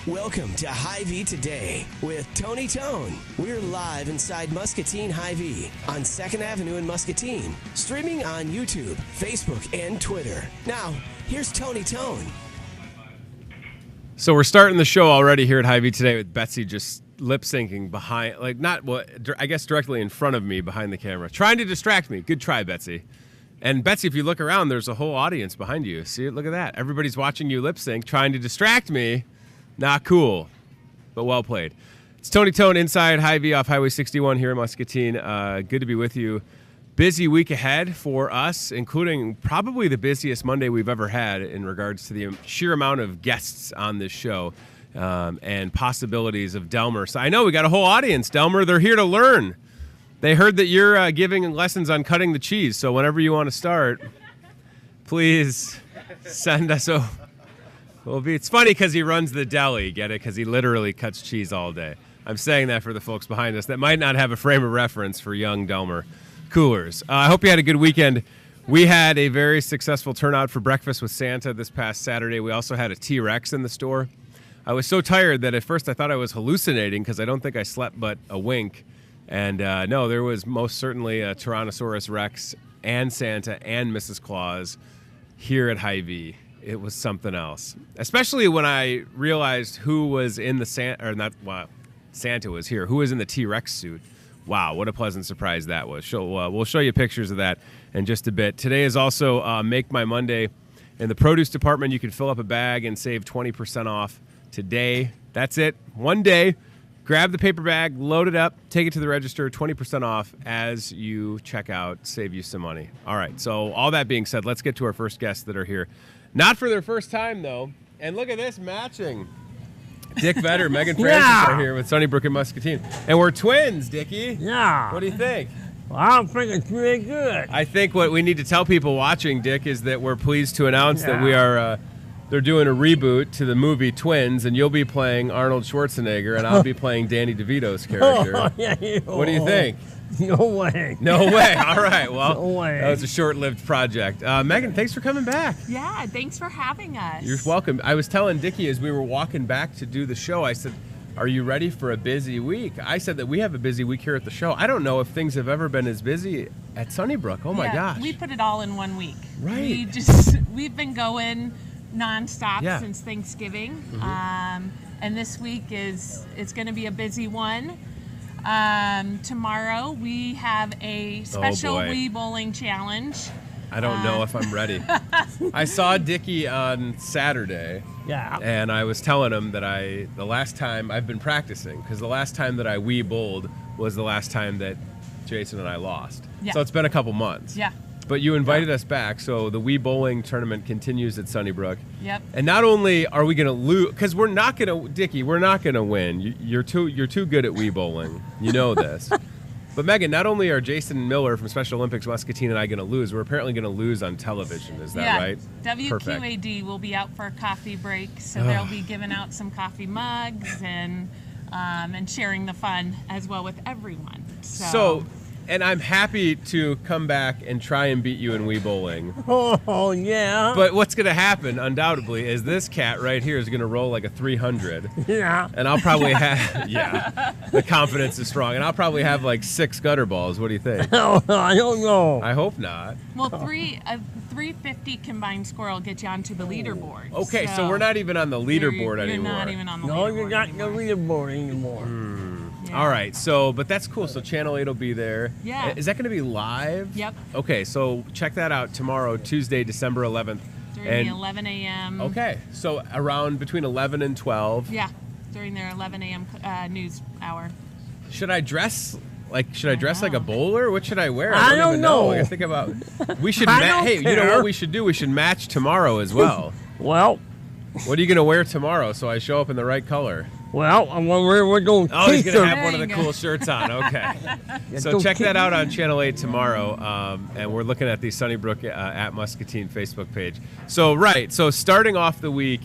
Welcome to Hy-Vee Today with Tony Tone. We're live inside Muscatine Hy-Vee on 2nd Avenue in Muscatine. Streaming on YouTube, Facebook, and Twitter. Now, here's Tony Tone. So we're starting the show already here at Hy-Vee Today with Betsy just lip-syncing behind, I guess directly in front of me behind the camera. Trying to distract me. Good try, Betsy. And Betsy, if you look around, there's a whole audience behind you. See it? Look at that. Everybody's watching you lip-sync, trying to distract me. Not cool, but well played. It's Tony Tone inside Hy-Vee off Highway 61 here in Muscatine. Good to be with you. Busy week ahead for us, including probably the busiest Monday we've ever had in regards to the sheer amount of guests on this show and possibilities of Delmer. So I know we got a whole audience, Delmer. They're here to learn. They heard that you're giving lessons on cutting the cheese. So whenever you want to start, please send us over. Well, it's funny because he runs the deli, get it? Because he literally cuts cheese all day. I'm saying that for the folks behind us that might not have a frame of reference for young Delmer coolers. I hope you had a good weekend. We had a very successful turnout for breakfast with Santa this past Saturday. We also had a T-Rex in the store. I was so tired that at first I thought I was hallucinating because I don't think I slept but a wink. And no, there was most certainly a Tyrannosaurus Rex and Santa and Mrs. Claus here at Hy-Vee. It was something else, especially when I realized who was in the Santa was here, who was in the T-Rex suit. Wow, what a pleasant surprise that was. We'll show you pictures of that in just a bit. Today is also Make My Monday. In the produce department, you can fill up a bag and save 20% off today. That's it. One day. Grab the paper bag, load it up, take it to the register, 20% off as you check out, save you some money. All right, so all that being said, let's get to our first guests that are here. Not for their first time, though. And look at this, matching. Dick Vetter, Megan Francis are here with Sunnybrook and Muscatine. And we're twins, Dickie. Yeah. What do you think? Well, I think it's really good. I think what we need to tell people watching, Dick, is that we're pleased to announce that we are... they're doing a reboot to the movie Twins, and you'll be playing Arnold Schwarzenegger, and I'll be playing Danny DeVito's character. What do you think? No way. No way. All right. Well, no way. That was a short-lived project. Megan, thanks for coming back. Yeah, thanks for having us. You're welcome. I was telling Dickie as we were walking back to do the show, I said, are you ready for a busy week? I said that we have a busy week here at the show. I don't know if things have ever been as busy at Sunnybrook. Oh, my gosh. We put it all in 1 week. Right. We've been going nonstop since Thanksgiving. Mm-hmm. And this week it's going to be a busy one. Tomorrow we have a special Wii bowling challenge. I don't know if I'm ready. I saw Dickie on Saturday. Yeah. And I was telling him that the last time I've been practicing, because the last time that I Wii bowled was the last time that Jason and I lost. Yeah. So it's been a couple months. Yeah. But you invited us back, so the Wii bowling tournament continues at Sunnybrook. Yep. And not only are we going to lose, because we're not going to, Dickie, we're not going to win. You're too good at Wii bowling. You know this. But Megan, not only are Jason Miller from Special Olympics Muscatine and I going to lose, we're apparently going to lose on television. Is that right? WQAD will be out for a coffee break, so they'll be giving out some coffee mugs and sharing the fun as well with everyone. So and I'm happy to come back and try and beat you in Wii bowling. Oh, yeah. But what's going to happen, undoubtedly, is this cat right here is going to roll like a 300. Yeah. And I'll probably have, the confidence is strong. And I'll probably have like 6 gutter balls. What do you think? Oh, I don't know. I hope not. Well, 350 combined score will get you onto the leaderboard. Okay, so we're not even on the leaderboard anymore. You're not even on the leaderboard. No, you're not on the leaderboard anymore. Yeah. All right, but that's cool. So Channel 8 will be there. Yeah. Is that going to be live? Yep. Okay, so check that out tomorrow, Tuesday, December 11th. During the 11 a.m. Okay, so around between 11 and 12. Yeah, during their 11 a.m. News hour. Should I dress like a bowler? What should I wear? I don't even know. I gotta think about. We should. Hey, you know what we should do? We should match tomorrow as well. Well. What are you gonna wear tomorrow so I show up in the right color? Well, I'm going to wear one of those Oh, he's going to have There one of you the go. cool shirts on. Okay. So check that out on Channel 8 tomorrow. And we're looking at the Sunnybrook at Muscatine Facebook page. So starting off the week,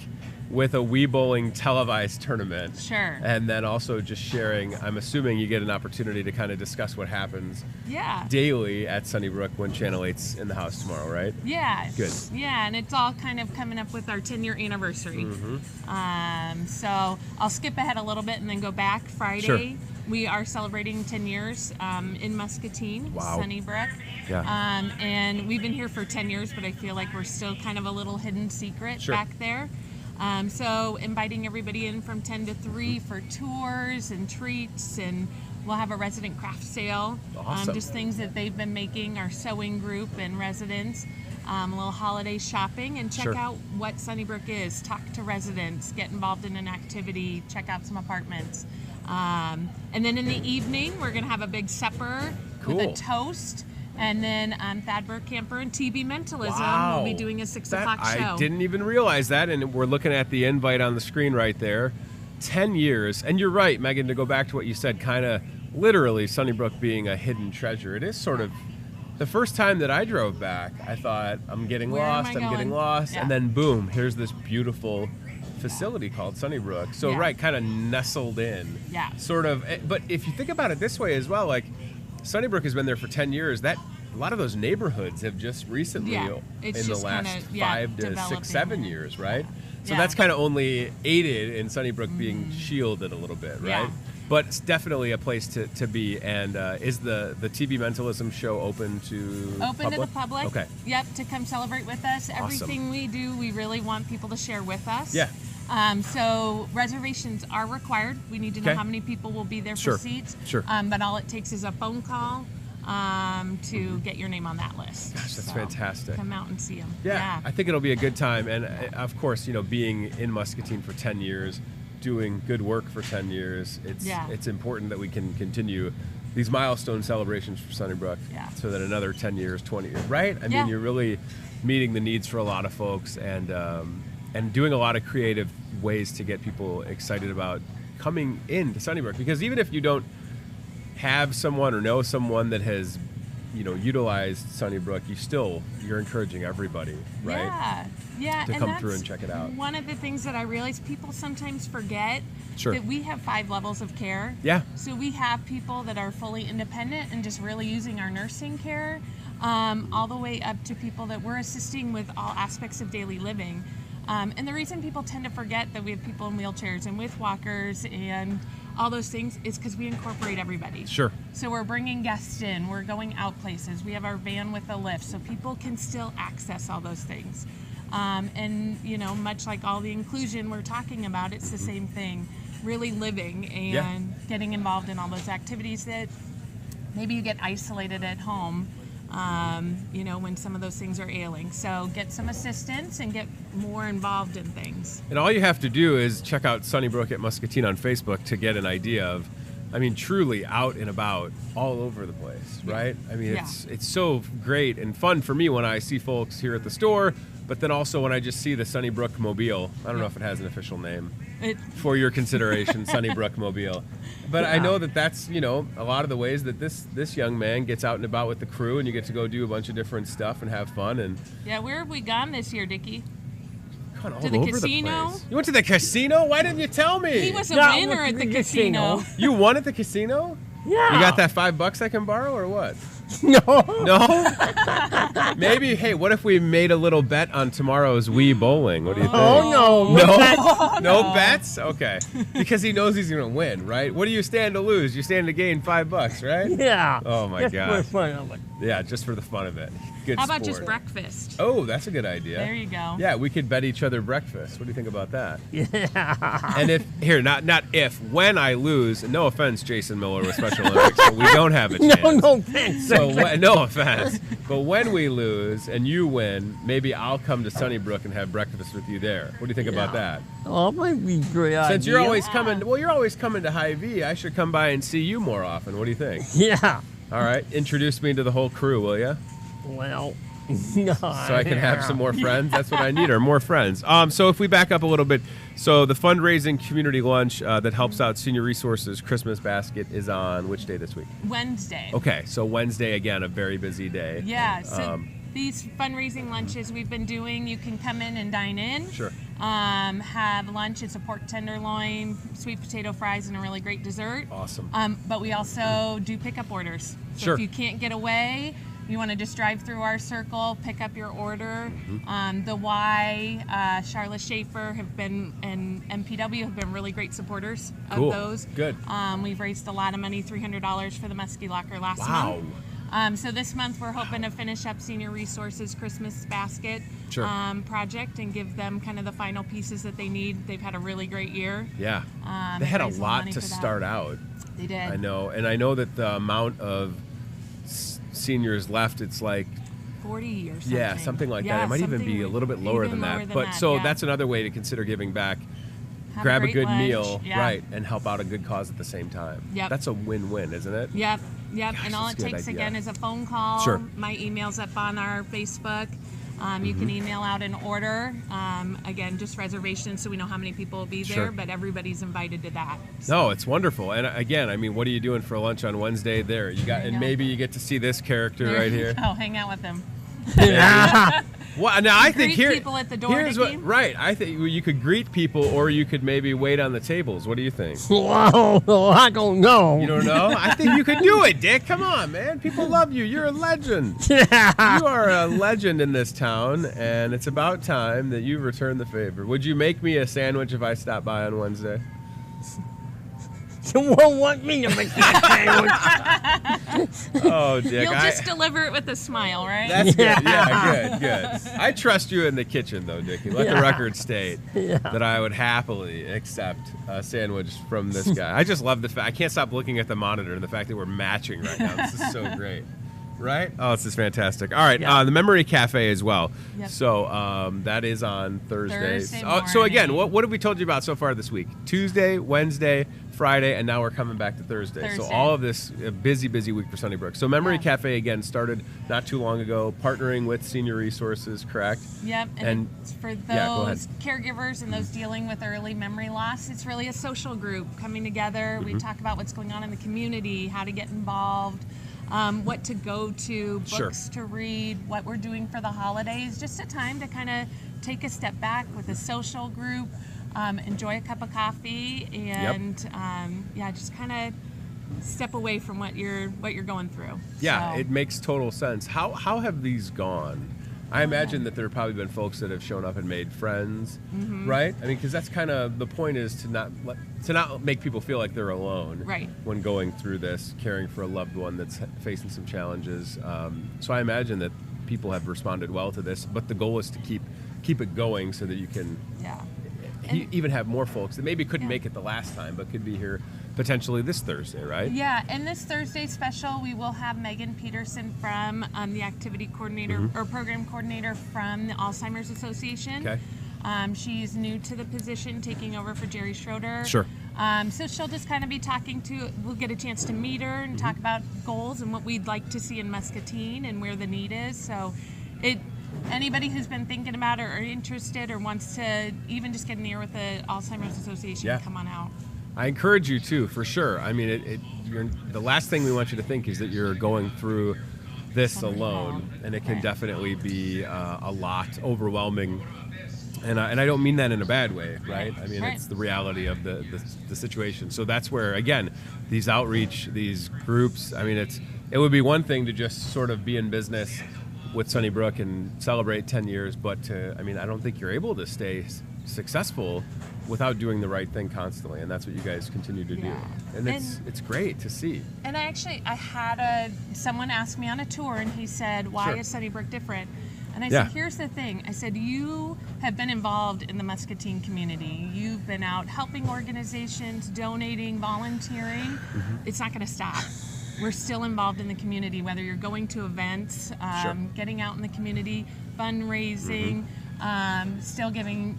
with a Wii Bowling televised tournament. Sure. And then also just sharing, I'm assuming you get an opportunity to kind of discuss what happens daily at Sunnybrook when Channel 8's in the house tomorrow, right? Yeah. Good. Yeah, and it's all kind of coming up with our 10-year anniversary. So I'll skip ahead a little bit and then go back. Friday, Sure. we are celebrating 10 years in Muscatine, Wow. Sunnybrook. Yeah. And we've been here for 10 years, but I feel like we're still kind of a little hidden secret Sure. back there. So inviting everybody in from 10 to 3 for tours and treats, and we'll have a resident craft sale. Awesome. Just things that they've been making, our sewing group and residents. A little holiday shopping, and check Sure. out what Sunnybrook is. Talk to residents, get involved in an activity, check out some apartments. And then in the evening, we're going to have a big supper with Cool. a toast. And then Thad Camper and TB Mentalism Wow. will be doing a 6 o'clock show. I didn't even realize that, and we're looking at the invite on the screen right there. 10 years, and you're right, Megan, to go back to what you said, kind of literally Sunnybrook being a hidden treasure. It is sort of, the first time that I drove back, I thought, I'm getting Where am lost, I I'm getting going? lost, Yeah. and then boom, here's this beautiful facility called Sunnybrook. So Yeah. right, kind of nestled in. Yeah. Sort of, but if you think about it this way as well, like Sunnybrook has been there for 10 years, that a lot of those neighborhoods have just recently, it's in the just last kinda, 5 to developing 6, 7 and- years, right? So Yeah. that's kind of only aided in Sunnybrook being shielded a little bit, right? Yeah. But it's definitely a place to be. And is the TB Mentalism show open to Open to the public. Okay. Yep, to come celebrate with us. Awesome. Everything we do, we really want people to share with us. Yeah. So reservations are required. We need to know Okay. how many people will be there Sure. for seats. Sure. But all it takes is a phone call to get your name on that list. Gosh, that's So fantastic. Come out and see them. Yeah, I think it'll be a good time. And of course, being in Muscatine for 10 years, doing good work for 10 years, it's important that we can continue these milestone celebrations for Sunnybrook so that another 10 years, 20 years, right? I mean, you're really meeting the needs for a lot of folks and doing a lot of creative ways to get people excited about coming into Sunnybrook. Because even if you don't have someone or know someone that has utilized Sunnybrook, you're encouraging everybody, right? Yeah, To and come that's through and check it out. One of the things that I realize people sometimes forget Sure. that we have 5 levels of care. Yeah. So we have people that are fully independent and just really using our nursing care, all the way up to people that we're assisting with all aspects of daily living. And the reason people tend to forget that we have people in wheelchairs and with walkers and all those things is because we incorporate everybody. Sure. So we're bringing guests in, we're going out places, we have our van with a lift, so people can still access all those things. And much like all the inclusion we're talking about, it's the same thing. Really living and getting involved in all those activities that maybe you get isolated at home, when some of those things are ailing. So get some assistance and get more involved in things. And all you have to do is check out Sunnybrook at Muscatine on Facebook to get an idea of, truly out and about all over the place, right? It's so great and fun for me when I see folks here at the store, but then also when I just see the Sunnybrook Mobile. I don't know if it has an official name. For your consideration, Sunnybrook Mobile. But I know that's, a lot of the ways that this young man gets out and about with the crew, and you get to go do a bunch of different stuff and have fun. And where have we gone this year, Dickie? gone all To the over casino? the place. You went to the casino? Why didn't you tell me? He was a Yeah, winner went at to the the casino. casino. You won at the casino? Yeah. You got that $5 I can borrow or what? No. No? Maybe, hey, what if we made a little bet on tomorrow's Wii Bowling? What do you think? Oh, no. No? No bets? Okay. Because he knows he's going to win, right? What do you stand to lose? You stand to gain $5, right? Yeah. Oh, my Just gosh. for fun of it. Yeah, just for the fun of it. Good How about sport. just breakfast? Oh, that's a good idea. There you go. Yeah, we could bet each other breakfast. What do you think about that? Yeah. And if here, not if, when I lose, no offense, Jason Miller with Special Olympics, but we don't have a chance. No offense. So no offense, but when we lose and you win, maybe I'll come to Sunnybrook and have breakfast with you there. What do you think about that? Oh, that might be a great idea. Since you're always coming, well, you're always coming to Hy-Vee. I should come by and see you more often. What do you think? Yeah. All right, introduce me to the whole crew, will you? Well, So I can have some more friends. That's what I need, or more friends. So if we back up a little bit, so the fundraising community lunch that helps out Senior Resources Christmas Basket is on which day this week? Wednesday. Okay, so Wednesday again, a very busy day. Yeah. So these fundraising lunches we've been doing, you can come in and dine in. Sure. Have lunch. It's a pork tenderloin, sweet potato fries, and a really great dessert. Awesome. But we also do pickup orders. So Sure. if you can't get away, you want to just drive through our circle, pick up your order. The Y, Charlotte Schaefer have been, and MPW have been really great supporters of Cool. those. Good. We've raised a lot of money, $300 for the Muskie Locker last Wow. month. So this month we're hoping to finish up Senior Resources Christmas Basket Sure. project and give them kind of the final pieces that they need. They've had a really great year. Yeah. They had a raised lot money to for that. start out. They did. I know. And I know that the amount of seniors left, it's like 40 or something. yeah, something like that. Yeah, It might even something be a little bit lower even than lower that. than But that, so yeah. that's another way to consider giving back. Have Grab a great good lunch. meal, Yeah. right, and help out a good cause at the same time. Yep. That's a win-win, isn't it? Yep. Gosh, And all that's it a good takes idea. again is a phone call. Sure. My email's up on our Facebook. You can email out an order. Again, just reservations so we know how many people will be there, Sure. but everybody's invited to that. No, it's wonderful. And again, I mean, what are you doing for lunch on Wednesday there? You got, There you and go. maybe you get to see this character There right you here. go. Hang out with them. Well, now I think Greet people at the door, here's Dickie? what, right. I think you could greet people, or you could maybe wait on the tables. What do you think? Well, I don't know. You don't know? I think you could do it, Dick. Come on, man. People love you. You're a legend. Yeah. You are a legend in this town, and it's about time that you return the favor. Would you make me a sandwich if I stopped by on Wednesday? You won't want me to make that sandwich. Oh, Dick. You'll just deliver it with a smile, right? That's good. Yeah, good. I trust you in the kitchen, though, Dickie. Let the Yeah. record state that I would happily accept a sandwich from this guy. I just love the fact. I can't stop looking at the monitor and the fact that we're matching right now. This is so great. Right? Oh, this is fantastic. All right, Yeah. the Memory Cafe as well. Yep. So that is on Thursdays. Thursday So again, morning. what have we told you about so far this week? Tuesday, Wednesday, Friday, and now we're coming back to Thursday. So Thursday. all of this, a busy week for Sunnybrook. So Memory Yeah. Cafe, again, started not too long ago, partnering with Senior Resources, correct? Yep, And- and it's for yeah, go ahead. those caregivers and those dealing with early memory loss. It's really a social group coming together. We talk about what's going on in the community, how to get involved, what to go to, Sure. books to read, what we're doing for the holidays. Just a time to kind of take a step back with a social group, enjoy a cup of coffee, and just kind of step away from what you're going through. Yeah, So- it makes total sense. How have these gone? I imagine that there have probably been folks that have shown up and made friends, Mm-hmm. right? I mean, because that's kind of the point, is to not make people feel like they're alone, Right. when going through this, caring for a loved one that's facing some challenges. So I imagine that people have responded well to this, but the goal is to keep it going so that you can yeah. even have more folks that maybe couldn't Yeah. make it the last time, but could be here potentially this Thursday, right? Yeah, and this Thursday special, we will have Megan Peterson from the activity coordinator or program coordinator from the Alzheimer's Association. Okay. She's new to the position, taking over for Jerry Schroeder. Sure. So she'll just kind of be we'll get a chance to meet her and talk about goals and what we'd like to see in Muscatine and where the need is. So anybody who's been thinking about it or interested or wants to even just get in the ear with the Alzheimer's Association, Yeah. come on out. I encourage you to, for sure. I mean, the last thing we want you to think is that you're going through this Something alone, wrong. and it can Right. definitely be a lot overwhelming. And I don't mean that in a bad way, right? I mean, Right. it's the reality of the situation. So that's where, again, these outreach, these groups, I mean, it would be one thing to just sort of be in business with Sunnybrook and celebrate 10 years, but I don't think you're able to stay successful without doing the right thing constantly, and that's what you guys continue to do. Yeah. And it's great to see. And I had someone ask me on a tour, and he said, "Why Sure. is Sunnybrook different?" And I Yeah. said, "Here's the thing." I said, "You have been involved in the Muscatine community. You've been out helping organizations, donating, volunteering. It's not going to stop. We're still involved in the community, whether you're going to events, Sure. getting out in the community, fundraising, still giving,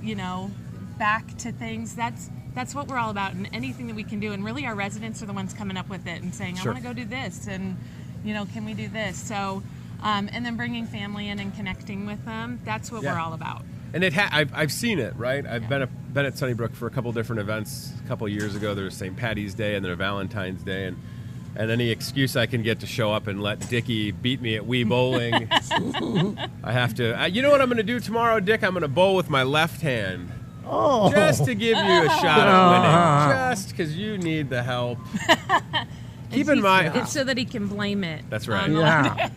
back to things. That's what we're all about, and anything that we can do. And really, our residents are the ones coming up with it and saying, Sure. "I want to go do this," and can we do this? So, and then bringing family in and connecting with them. That's what Yeah. we're all about. And I've seen it, right? I've been at Sunnybrook for a couple different events. A couple years ago, there was St. Patty's Day and then a Valentine's Day, and and any excuse I can get to show up and let Dickie beat me at Wii Bowling. I have to. You know what I'm going to do tomorrow, Dick? I'm going to bowl with my left hand. Oh. Just to give you a shot at winning. Just because you need the help. Keep in mind. It's so that he can blame it. That's right. Yeah.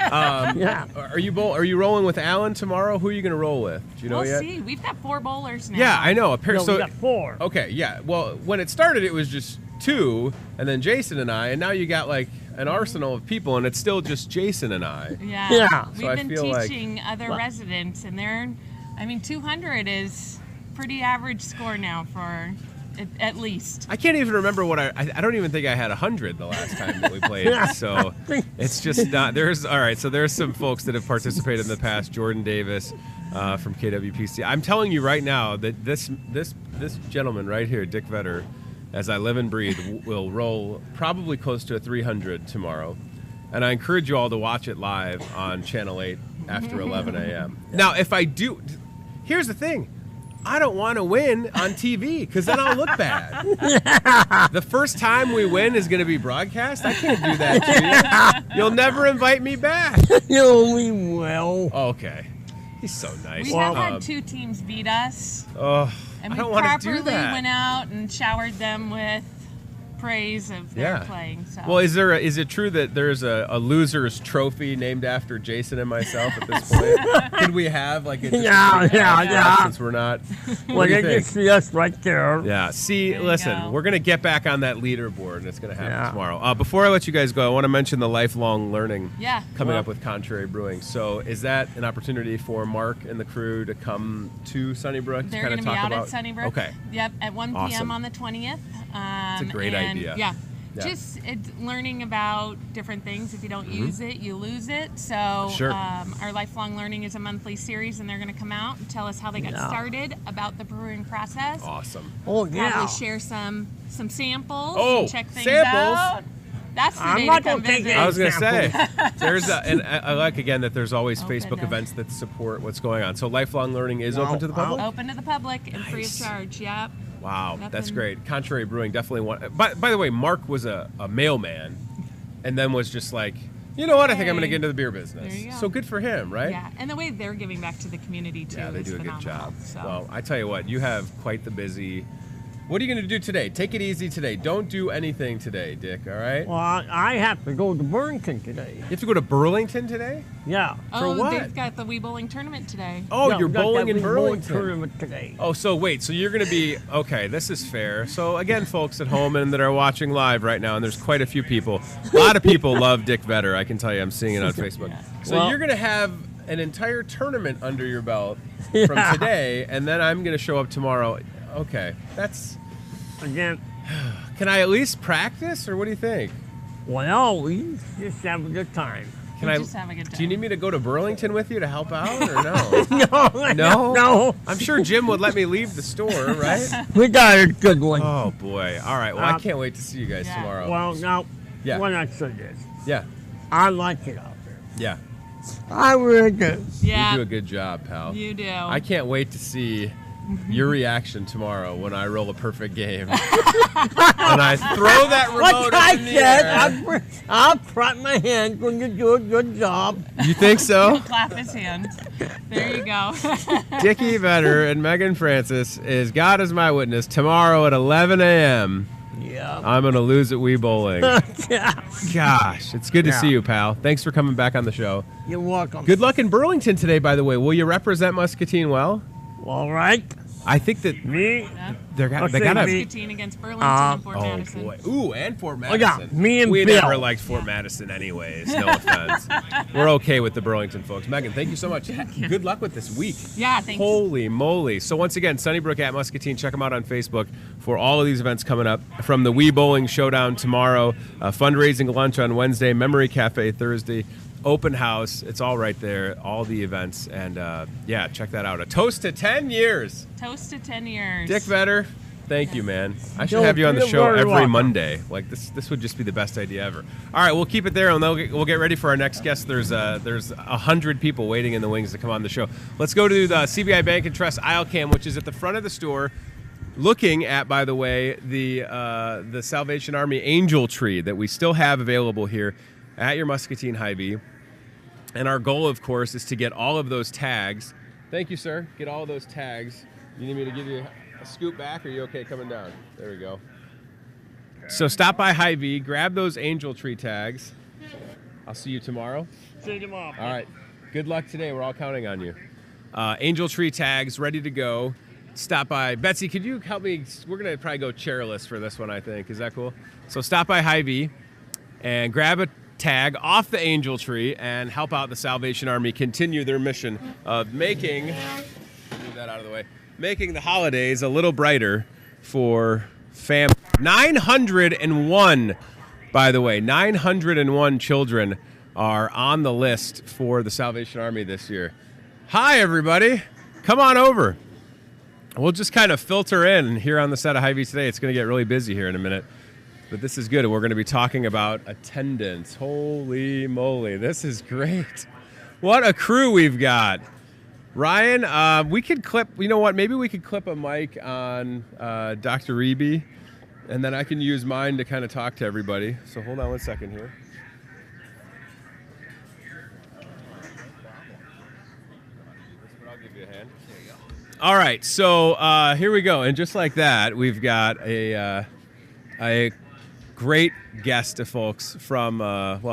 Yeah. Are you rolling with Alan tomorrow? Who are you going to roll with? Do you know We'll yet? see. We've got 4 bowlers now. Yeah, I know. No, So we got 4. okay, yeah. Well, when it started, it was just 2, and then Jason and I, and now you got like an arsenal of people, and it's still just Jason and I. Yeah. Yeah. We've So I been feel like- teaching other residents, and 200 is pretty average score now for at least. I can't even remember what I don't even think I had 100 the last time that we played. So it's just not. All right. So there's some folks that have participated in the past. Jordan Davis from KWPC. I'm telling you right now that this gentleman right here, Dick Vetter, as I live and breathe, will roll probably close to a 300 tomorrow. And I encourage you all to watch it live on Channel 8 after 11 a.m. Now, if I do, here's the thing. I don't want to win on TV because then I'll look bad. The first time we win is going to be broadcast. I can't do that to you. You'll never invite me back. No, we will. Okay. He's so nice. We have had 2 teams beat us, Oh, and I we don't want to do properly that. went out and showered them with praise of their playing. So. Well, is it true that there's a loser's trophy named after Jason and myself at this point? Could we have like a Yeah. since we're not? Well, What do you you can think? see us right there. Yeah. See, There you listen, go. we're gonna get back on that leaderboard, and it's gonna happen Yeah. tomorrow. Before I let you guys go, I want to mention the lifelong learning Yeah. coming up with Contrary Brewing. So, is that an opportunity for Mark and the crew to come to Sunnybrook They're to going kind to of be talk out about? at Sunnybrook. Okay. Yep, at 1 p.m. Awesome. on the 20th. It's a great and, idea. Yeah. Yeah. Just learning about different things. If you don't use it, you lose it. So Sure. our Lifelong Learning is a monthly series, and they're going to come out and tell us how they got Yeah. started, about the brewing process. Awesome. Oh, yeah. Probably share some samples Oh, and check things samples? out. That's the I'm day not to come gonna take visit. I was gonna say, and I like again that there's always Open Facebook to- events that support what's going on. So Lifelong Learning is open to the Wow. public. Open to the public and free of Nice. charge. Yep. Wow, that's Nothing- great. Contrary Brewing definitely one. By the way, Mark was a mailman, and then was just like, you know what? I think I'm going to get into the beer business. There you go. So good for him, right? Yeah, and the way they're giving back to the community too. Yeah, they is do a good phenomenal. job. So. Well, I tell you what, you have quite the busy. What are you going to do today? Take it easy today. Don't do anything today, Dick. All right? Well, I have to go to Burlington today. You have to go to Burlington today? Yeah. Oh, what? they've got the Wii Bowling tournament today. Oh, Yeah, you're we got bowling that in big bowling Burlington. tournament today. Oh, so wait, so you're going to be, okay, this is fair. So again, folks at home and that are watching live right now, and there's quite a few people. A lot of people love Dick Vetter. I can tell you, I'm seeing it on Facebook. So Well- you're going to have an entire tournament under your belt Yeah. from today, and then I'm going to show up tomorrow. Okay, that's, Again, can I at least practice, or what do you think? well, we just have a good time. Can We I? just have a good Do you time. need me to go to Burlington with you to help out, or no? No, No? no. I'm sure Jim would let me leave the store, right? We got a good one. Oh boy! All right. Well, I Um, can't wait to see you guys yeah. tomorrow. Well, now, Yeah. when I say this, Yeah. I like it out there. Yeah. I really do. Yeah, You do a good job, pal. you do. I can't wait to see your reaction tomorrow when I roll a perfect game. and I throw that remote Like I up in the air. said, I'll clap my hands when you do a good job. You think so? Clap his hands. There you go. Dickie Vetter and Megan Francis is God is my witness. Tomorrow at 11 a.m. Yeah. I'm going to lose at Wii Bowling. Yeah. Gosh, it's good to Yeah. see you, pal. Thanks for coming back on the show. You're welcome. Good luck in Burlington today, by the way. Will you represent Muscatine well? All right. I think that Me. Yeah. they Let's got say to. me. Muscatine against Burlington and Fort Oh Madison. boy! Ooh, and Fort Oh, Madison. yeah, me and we Bill. never liked Fort Madison, anyways. No offense. We're okay with the Burlington folks. Megan, thank you so much. Good luck with this week. Yeah, thanks. Holy moly! So once again, Sunnybrook at Muscatine. Check them out on Facebook for all of these events coming up. From the Wii Bowling Showdown tomorrow, fundraising lunch on Wednesday, Memory Cafe Thursday. Open house, it's all right there, all the events, and yeah, check that out. A toast to 10 years. Toast to 10 years. Dick Vetter, thank you, man. I should You're- have you on the you're show very every welcome. Monday. Like this would just be the best idea ever. All right, we'll keep it there, and we'll get ready for our next guest. There's 100 people waiting in the wings to come on the show. Let's go to the CBI Bank and Trust aisle cam, which is at the front of the store. looking at, by the way, the Salvation Army angel tree that we still have available here at your Muscatine Hy-Vee. And our goal, of course, is to get all of those tags. Thank you, sir. Get all of those tags. You need me to give you a scoop back, or are you okay coming down? There we go. So stop by Hy-Vee, grab those angel tree tags. I'll see you tomorrow. See you tomorrow. All right. Good luck today. We're all counting on you. Angel tree tags ready to go. Stop by. Betsy, could you help me? We're going to probably go chairless for this one, I think. Is that cool? So stop by Hy-Vee and grab a tag off the angel tree and help out the Salvation Army continue their mission of making, move that out of the way, making the holidays a little brighter for families. 901, by the way, 901 children are on the list for the Salvation Army this year. Hi, everybody. Come on over. We'll just kind of filter in here on the set of Hy-Vee today. It's going to get really busy here in a minute. But this is good. We're going to be talking about attendance. Holy moly. This is great. What a crew we've got. Ryan, we could clip, you know what? Maybe we could clip a mic on Dr. Hy-Vee, and then I can use mine to kind of talk to everybody. So hold on one second here. I'll give you a hand. There you go. All right, so here we go. And just like that, we've got a great guest of folks from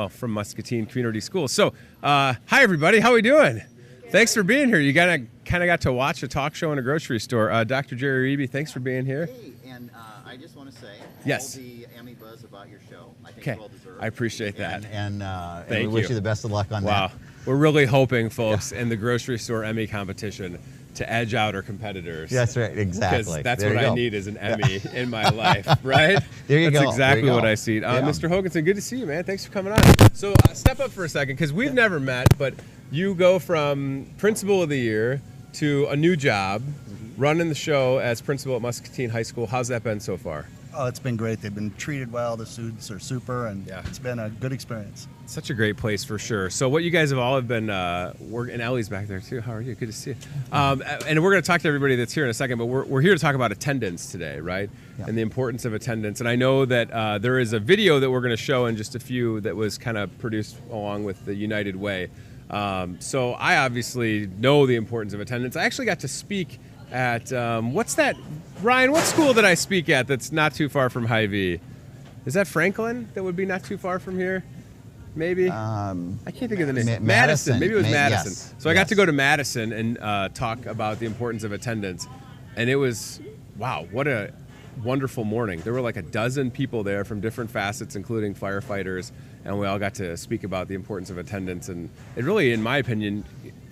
from Muscatine Community Schools. So, hi everybody, how are we doing? Thanks for being here. You kind of got to watch a talk show in a grocery store. Dr. Jerry Hy-Vee, thanks for being here. Hey, and I just want to say, yes, all the Emmy buzz about your show. I think okay, it's well deserved. I appreciate that. And we wish you the best of luck on that. Wow, we're really hoping, folks, in the grocery store Emmy competition to edge out our competitors. That's right, exactly. Because that's there what I need is an Emmy in my life, right? There you that's go. That's exactly what I see. Mr. Hoganson, good to see you, man. Thanks for coming on. So step up for a second, because we've never met, but you go from Principal of the Year to a new job, running the show as principal at Muscatine High School. How's that been so far? Oh, it's been great. They've been treated well. The students are super, and it's been a good experience. Such a great place for sure. So what you guys have all been working, and Ellie's back there too. How are you? Good to see you. And we're going to talk to everybody that's here in a second, but we're here to talk about attendance today, right? Yeah. And the importance of attendance. And I know that there is a video that we're going to show in just a few that was kind of produced along with the United Way. So I obviously know the importance of attendance. I actually got to speak at, what's that? Ryan, what school did I speak at that's not too far from Hy-Vee? Is that Franklin that would be not too far from here? Maybe? I can't think of the name. Madison. Maybe it was Madison. Yes. So I got to go to Madison and talk about the importance of attendance. And it was, wow, what a wonderful morning. There were like a dozen people there from different facets, including firefighters, and we all got to speak about the importance of attendance. And it really, in my opinion,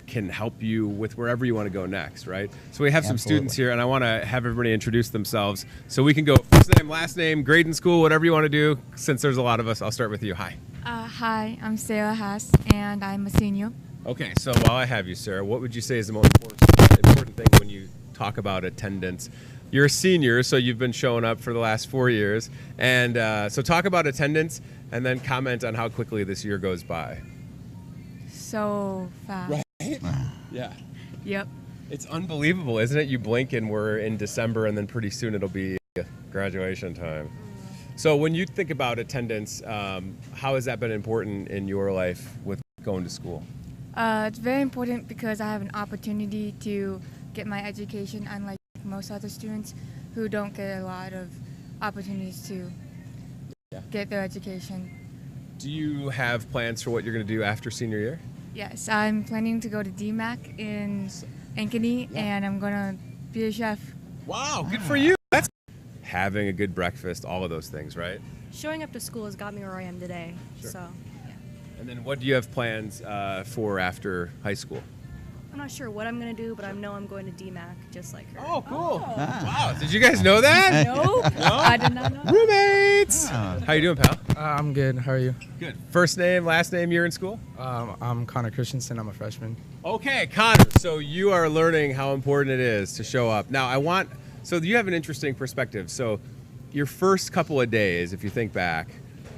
can help you with wherever you want to go next, right? So we have some students here, and I want to have everybody introduce themselves. So we can go first name, last name, grade in school, whatever you want to do. Since there's a lot of us, I'll start with you. Hi. Hi, I'm Sarah Haas, and I'm a senior. Okay, so while I have you, Sarah, what would you say is the most important thing when you talk about attendance? You're a senior, so you've been showing up for the last 4 years. And so talk about attendance, and then comment on how quickly this year goes by. So fast. Right? Yeah. Yep. It's unbelievable, isn't it? You blink and we're in December, and then pretty soon it'll be graduation time. So when you think about attendance, how has that been important in your life with going to school? It's very important because I have an opportunity to get my education, unlike most other students who don't get a lot of opportunities to get their education. Do you have plans for what you're going to do after senior year? Yes, I'm planning to go to DMAC in Ankeny, and I'm going to be a chef. Wow, good for you. That's having a good breakfast, all of those things, right? Showing up to school has got me where I am today. Sure. So, yeah. And then what do you have plans for after high school? I'm not sure what I'm going to do, but I know I'm going to DMAC just like her. Oh, cool. Wow, did you guys know that? Nope. No? I did not know. Roommates. How you doing, pal? I'm good. How are you? Good. First name, last name, you're in school? I'm Connor Christensen. I'm a freshman. Okay, Connor. So you are learning how important it is to show up. Now, so you have an interesting perspective. So your first couple of days, if you think back,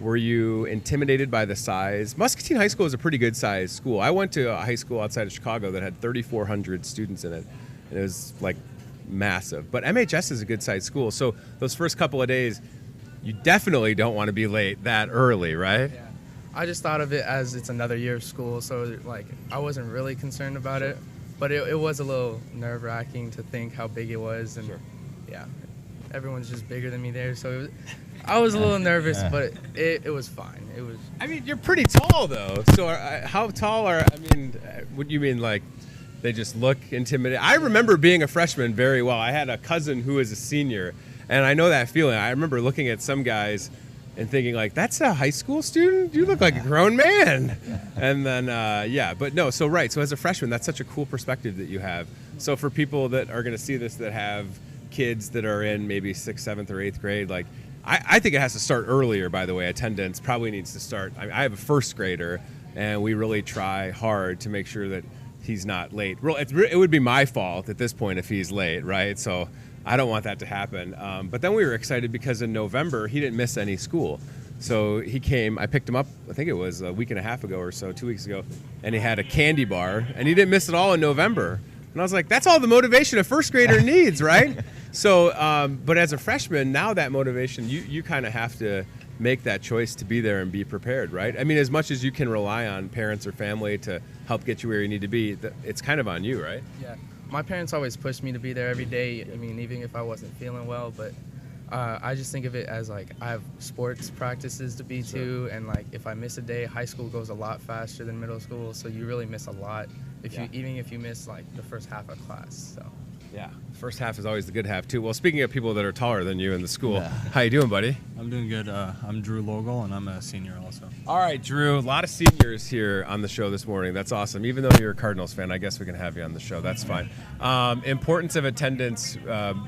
were you intimidated by the size? Muscatine High School is a pretty good sized school. I went to a high school outside of Chicago that had 3,400 students in it. And it was like massive. But MHS is a good sized school, so those first couple of days, you definitely don't want to be late that early, right? Yeah. I just thought of it as it's another year of school, so like I wasn't really concerned about it, but it was a little nerve-wracking to think how big it was, and yeah, everyone's just bigger than me there, so I was a little nervous, but it was fine. It was. I mean, you're pretty tall though. So how tall are? I mean, what do you mean like? They just look intimidating. I remember being a freshman very well. I had a cousin who was a senior, and I know that feeling. I remember looking at some guys and thinking like, that's a high school student? You look like a grown man. And then, but no, so right. So as a freshman, that's such a cool perspective that you have. So for people that are going to see this that have kids that are in maybe 6th, 7th, or 8th grade, like, I think it has to start earlier, by the way. Attendance probably needs to start. I have a first grader, and we really try hard to make sure that he's not late. It would be my fault at this point if he's late, right? So I don't want that to happen. But then we were excited because in November, he didn't miss any school. So he came, I picked him up, I think it was a week and a half ago or so, 2 weeks ago, and he had a candy bar, and he didn't miss it all in November. And I was like, that's all the motivation a first grader needs, right? So, but as a freshman, now that motivation, you kind of have to make that choice to be there and be prepared, right? I mean, as much as you can rely on parents or family to help get you where you need to be, it's kind of on you, right? Yeah. My parents always pushed me to be there every day. I mean, even if I wasn't feeling well, but I just think of it as like I have sports practices to be to, and like if I miss a day, high school goes a lot faster than middle school, so you really miss a lot even if you miss like the first half of class. So. Yeah, first half is always the good half too. Well, speaking of people that are taller than you in the school, how you doing, buddy? I'm doing good. I'm Drew Logel, and I'm a senior also. All right, Drew. A lot of seniors here on the show this morning. That's awesome. Even though you're a Cardinals fan, I guess we can have you on the show. That's fine. Importance of attendance.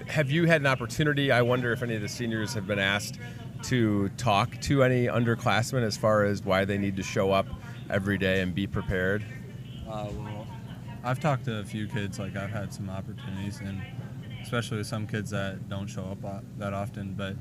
Have you had an opportunity? I wonder if any of the seniors have been asked to talk to any underclassmen as far as why they need to show up every day and be prepared. Well, I've talked to a few kids, like I've had some opportunities, and especially with some kids that don't show up that often, but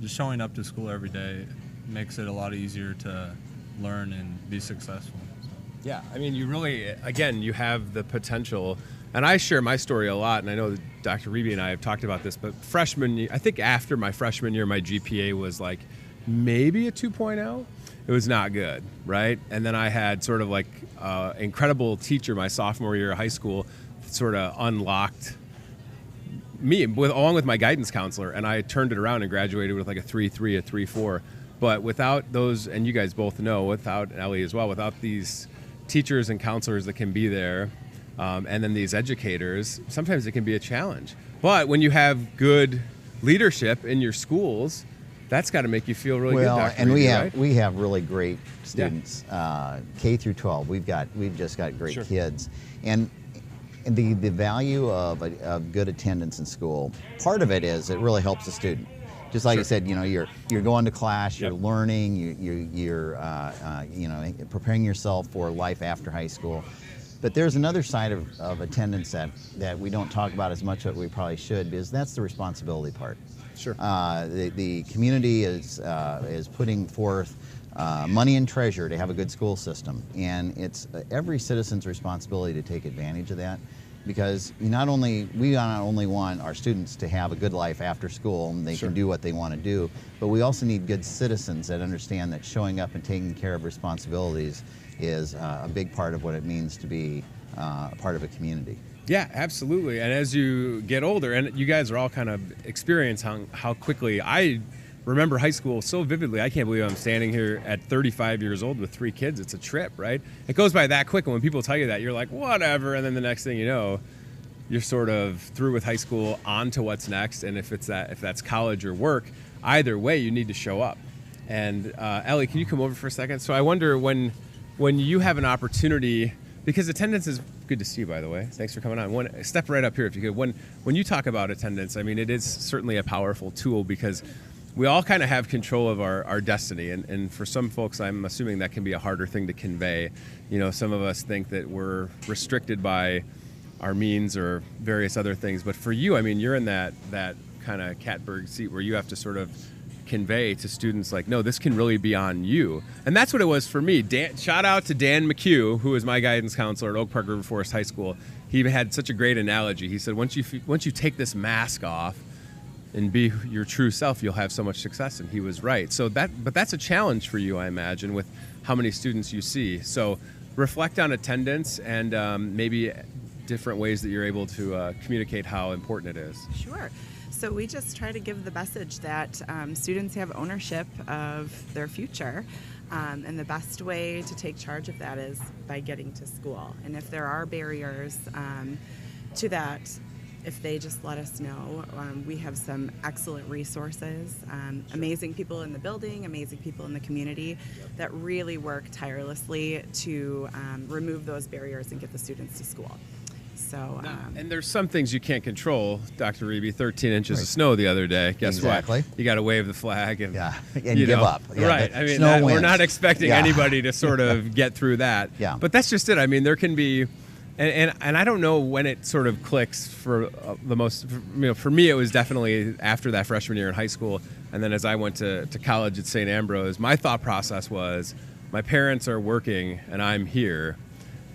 just showing up to school every day makes it a lot easier to learn and be successful. So. Yeah, I mean, you really, again, you have the potential, and I share my story a lot, and I know that Dr. Reeby and I have talked about this, but I think after my freshman year, my GPA was like maybe a 2.0. It was not good, right? And then I had sort of like an incredible teacher my sophomore year of high school that sort of unlocked me along with my guidance counselor, and I turned it around and graduated with like a 3.3, a 3.4. But without those, and you guys both know, without Ellie as well, without these teachers and counselors that can be there, and then these educators, sometimes it can be a challenge. But when you have good leadership in your schools, that's got to make you feel really good, Dr. And Reedy, we have really great students, K through 12. We've just got great kids, and the value of good attendance in school. Part of it is it really helps the student. Just like you said, you're going to class, you're learning, you're preparing yourself for life after high school. But there's another side of attendance that we don't talk about as much, but we probably should, because that's the responsibility part. Sure. The community is putting forth money and treasure to have a good school system, and it's every citizen's responsibility to take advantage of that, because we not only want our students to have a good life after school and they can do what they want to do, but we also need good citizens that understand that showing up and taking care of responsibilities is a big part of what it means to be a part of a community. Yeah, absolutely. And as you get older, and you guys are all kind of experiencing how quickly, I remember high school so vividly. I can't believe I'm standing here at 35 years old with 3 kids. It's a trip, right? It goes by that quick, and when people tell you that, you're like, whatever, and then the next thing you know, you're sort of through with high school, on to what's next, and if that's college or work, either way, you need to show up. And Ellie, can you come over for a second? So I wonder when you have an opportunity, because attendance is good to see you, by the way. Thanks for coming on. Step right up here if you could. When you talk about attendance, I mean, it is certainly a powerful tool, because we all kind of have control of our destiny. And for some folks, I'm assuming that can be a harder thing to convey. Some of us think that we're restricted by our means or various other things. But for you, I mean, you're in that kind of catbird seat where you have to sort of convey to students like, no, this can really be on you. And that's what it was for me. Shout out to Dan McHugh, who is my guidance counselor at Oak Park River Forest High School. he had such a great analogy. He said, once you take this mask off and be your true self, you'll have so much success. And he was right. But that's a challenge for you, I imagine, with how many students you see. So reflect on attendance and maybe different ways that you're able to communicate how important it is. Sure. So we just try to give the message that students have ownership of their future, and the best way to take charge of that is by getting to school. And if there are barriers to that, if they just let us know, we have some excellent resources, amazing people in the building, amazing people in the community that really work tirelessly to remove those barriers and get the students to school. So, and there's some things you can't control, Dr. Reby. 13 inches of snow the other day. Guess what? You got to wave the flag and give up. Yeah, right. I mean, we're not expecting anybody to sort of get through that. Yeah. But that's just it. I mean, there can be, and I don't know when it sort of clicks for the most. For me, it was definitely after that freshman year in high school, and then as I went to college at St. Ambrose, my thought process was, my parents are working and I'm here.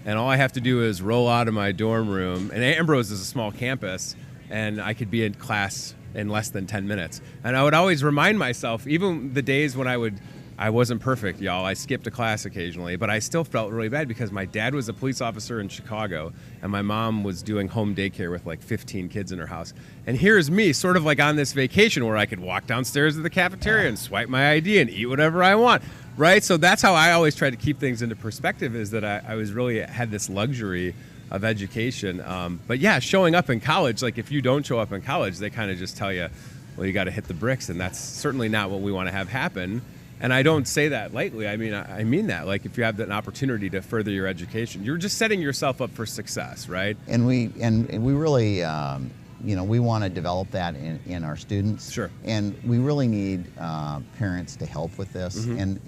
And all I have to do is roll out of my dorm room. And Ambrose is a small campus, and I could be in class in less than 10 minutes. And I would always remind myself, even the days when I wasn't perfect, y'all. I skipped a class occasionally, but I still felt really bad because my dad was a police officer in Chicago, and my mom was doing home daycare with like 15 kids in her house. And here's me, sort of like on this vacation where I could walk downstairs to the cafeteria and swipe my ID and eat whatever I want. Right, so that's how I always try to keep things into perspective, is that I was really had this luxury of education. But yeah, showing up in college, like if you don't show up in college, they kind of just tell you, well, you got to hit the bricks, and that's certainly not what we want to have happen. And I don't say that lightly. I mean that. Like if you have an opportunity to further your education, you're just setting yourself up for success, right? And we really. We want to develop that in our students. Sure. And we really need parents to help with this. And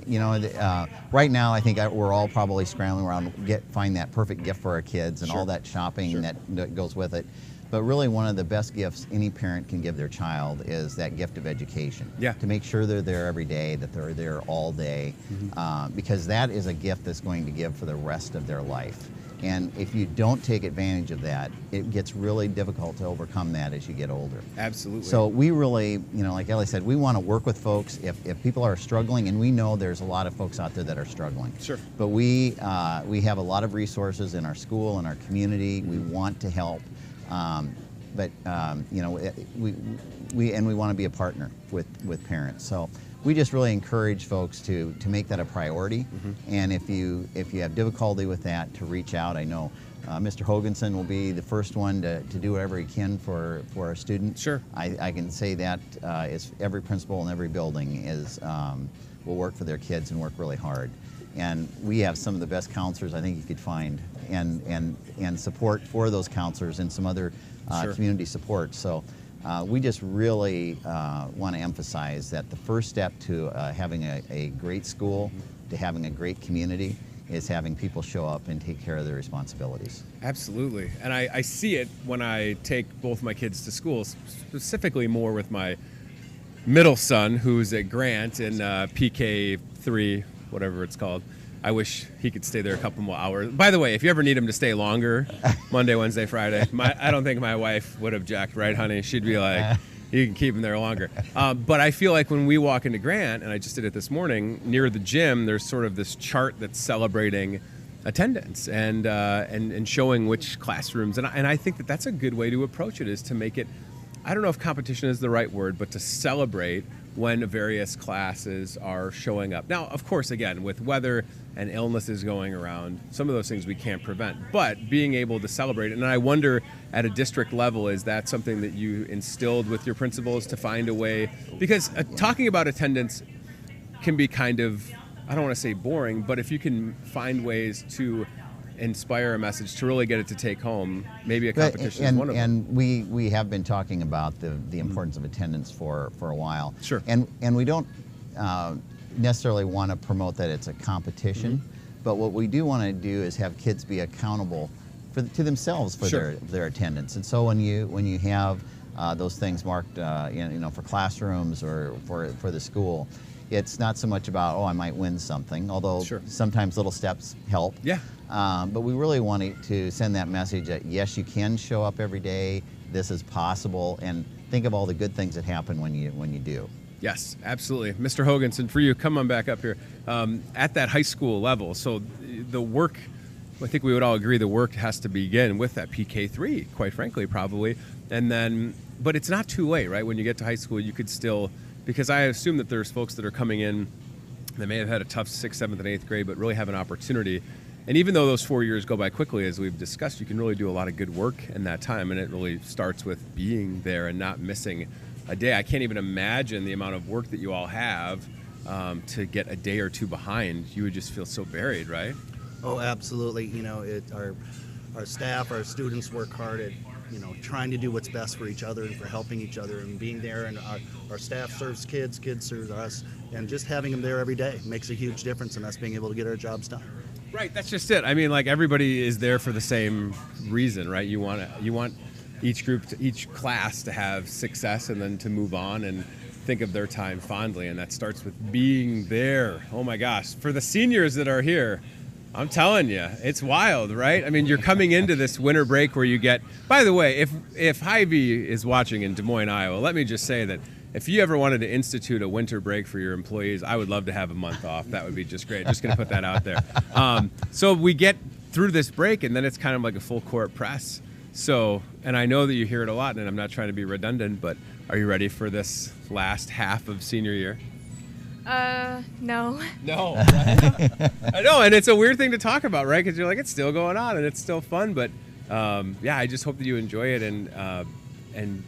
right now, I think we're all probably scrambling around to find that perfect gift for our kids and all that shopping that goes with it. But really, one of the best gifts any parent can give their child is that gift of education. Yeah. To make sure they're there every day, that they're there all day, because that is a gift that's going to give for the rest of their life. And if you don't take advantage of that, it gets really difficult to overcome that as you get older. Absolutely. So we really, like Ellie said, we want to work with folks if people are struggling, and we know there's a lot of folks out there that are struggling. Sure. But we have a lot of resources in our school and our community. We want to help, we want to be a partner with parents. So we just really encourage folks to make that a priority. And if you have difficulty with that, to reach out. I know Mr. Hoganson will be the first one to do whatever he can for our students. Sure. I can say that is every principal in every building will work for their kids and work really hard. And we have some of the best counselors I think you could find, and support for those counselors and some other community support. So. We just really want to emphasize that the first step to having a great school, to having a great community, is having people show up and take care of their responsibilities. Absolutely. And I see it when I take both my kids to school, specifically more with my middle son, who's at Grant in PK3, whatever it's called. I wish he could stay there a couple more hours. By the way, if you ever need him to stay longer, Monday, Wednesday, Friday, I don't think my wife would object, right, honey? She'd be like, you can keep him there longer. But I feel like when we walk into Grant, and I just did it this morning, near the gym, there's sort of this chart that's celebrating attendance and showing which classrooms. And I think that that's a good way to approach it, is to make it, I don't know if competition is the right word, but to celebrate when various classes are showing up. Now, of course, again, with weather and illnesses going around, some of those things we can't prevent, but being able to celebrate it. And I wonder, at a district level, is that something that you instilled with your principals to find a way? Because talking about attendance can be kind of, I don't want to say boring, but if you can find ways to inspire a message to really get it to take home, maybe a competition is one of them. And we have been talking about the importance of attendance for a while. Sure. And we don't necessarily want to promote that it's a competition, but what we do want to do is have kids be accountable to themselves for their attendance. And so when you have those things marked, for classrooms or for the school, it's not so much about, oh, I might win something, although sometimes little steps help. Yeah. But we really want to send that message that, yes, you can show up every day, this is possible, and think of all the good things that happen when you do. Yes, absolutely. Mr. Hoganson, for you, come on back up here. At that high school level, so the work, I think we would all agree the work has to begin with that PK3, quite frankly, probably. And then, but it's not too late, right? When you get to high school, you could still, because I assume that there's folks that are coming in that may have had a tough 6th, 7th, and 8th grade, but really have an opportunity. And even though those 4 years go by quickly, as we've discussed, you can really do a lot of good work in that time. And it really starts with being there and not missing a day. I can't even imagine the amount of work that you all have to get a day or two behind. You would just feel so buried, right? Oh, absolutely. You know, our staff, our students work hard at, you know, trying to do what's best for each other and for helping each other and being there. And our staff serves kids, kids serve us, and just having them there every day makes a huge difference in us being able to get our jobs done. Right, that's just it. I mean, like, everybody is there for the same reason, right? You want each group, each class to have success and then to move on and think of their time fondly, and that starts with being there. Oh my gosh, for the seniors that are here, I'm telling you, it's wild, right? I mean, you're coming into this winter break where you get, by the way, if Hy-Vee is watching in Des Moines, Iowa, let me just say that if you ever wanted to institute a winter break for your employees, I would love to have a month off. That would be just great. Just going to put that out there. So we get through this break, and then it's kind of like a full court press. So, and I know that you hear it a lot, and I'm not trying to be redundant, but are you ready for this last half of senior year? No. No, right? I know, and it's a weird thing to talk about, right? Because you're like, it's still going on, and it's still fun, but yeah, I just hope that you enjoy it, and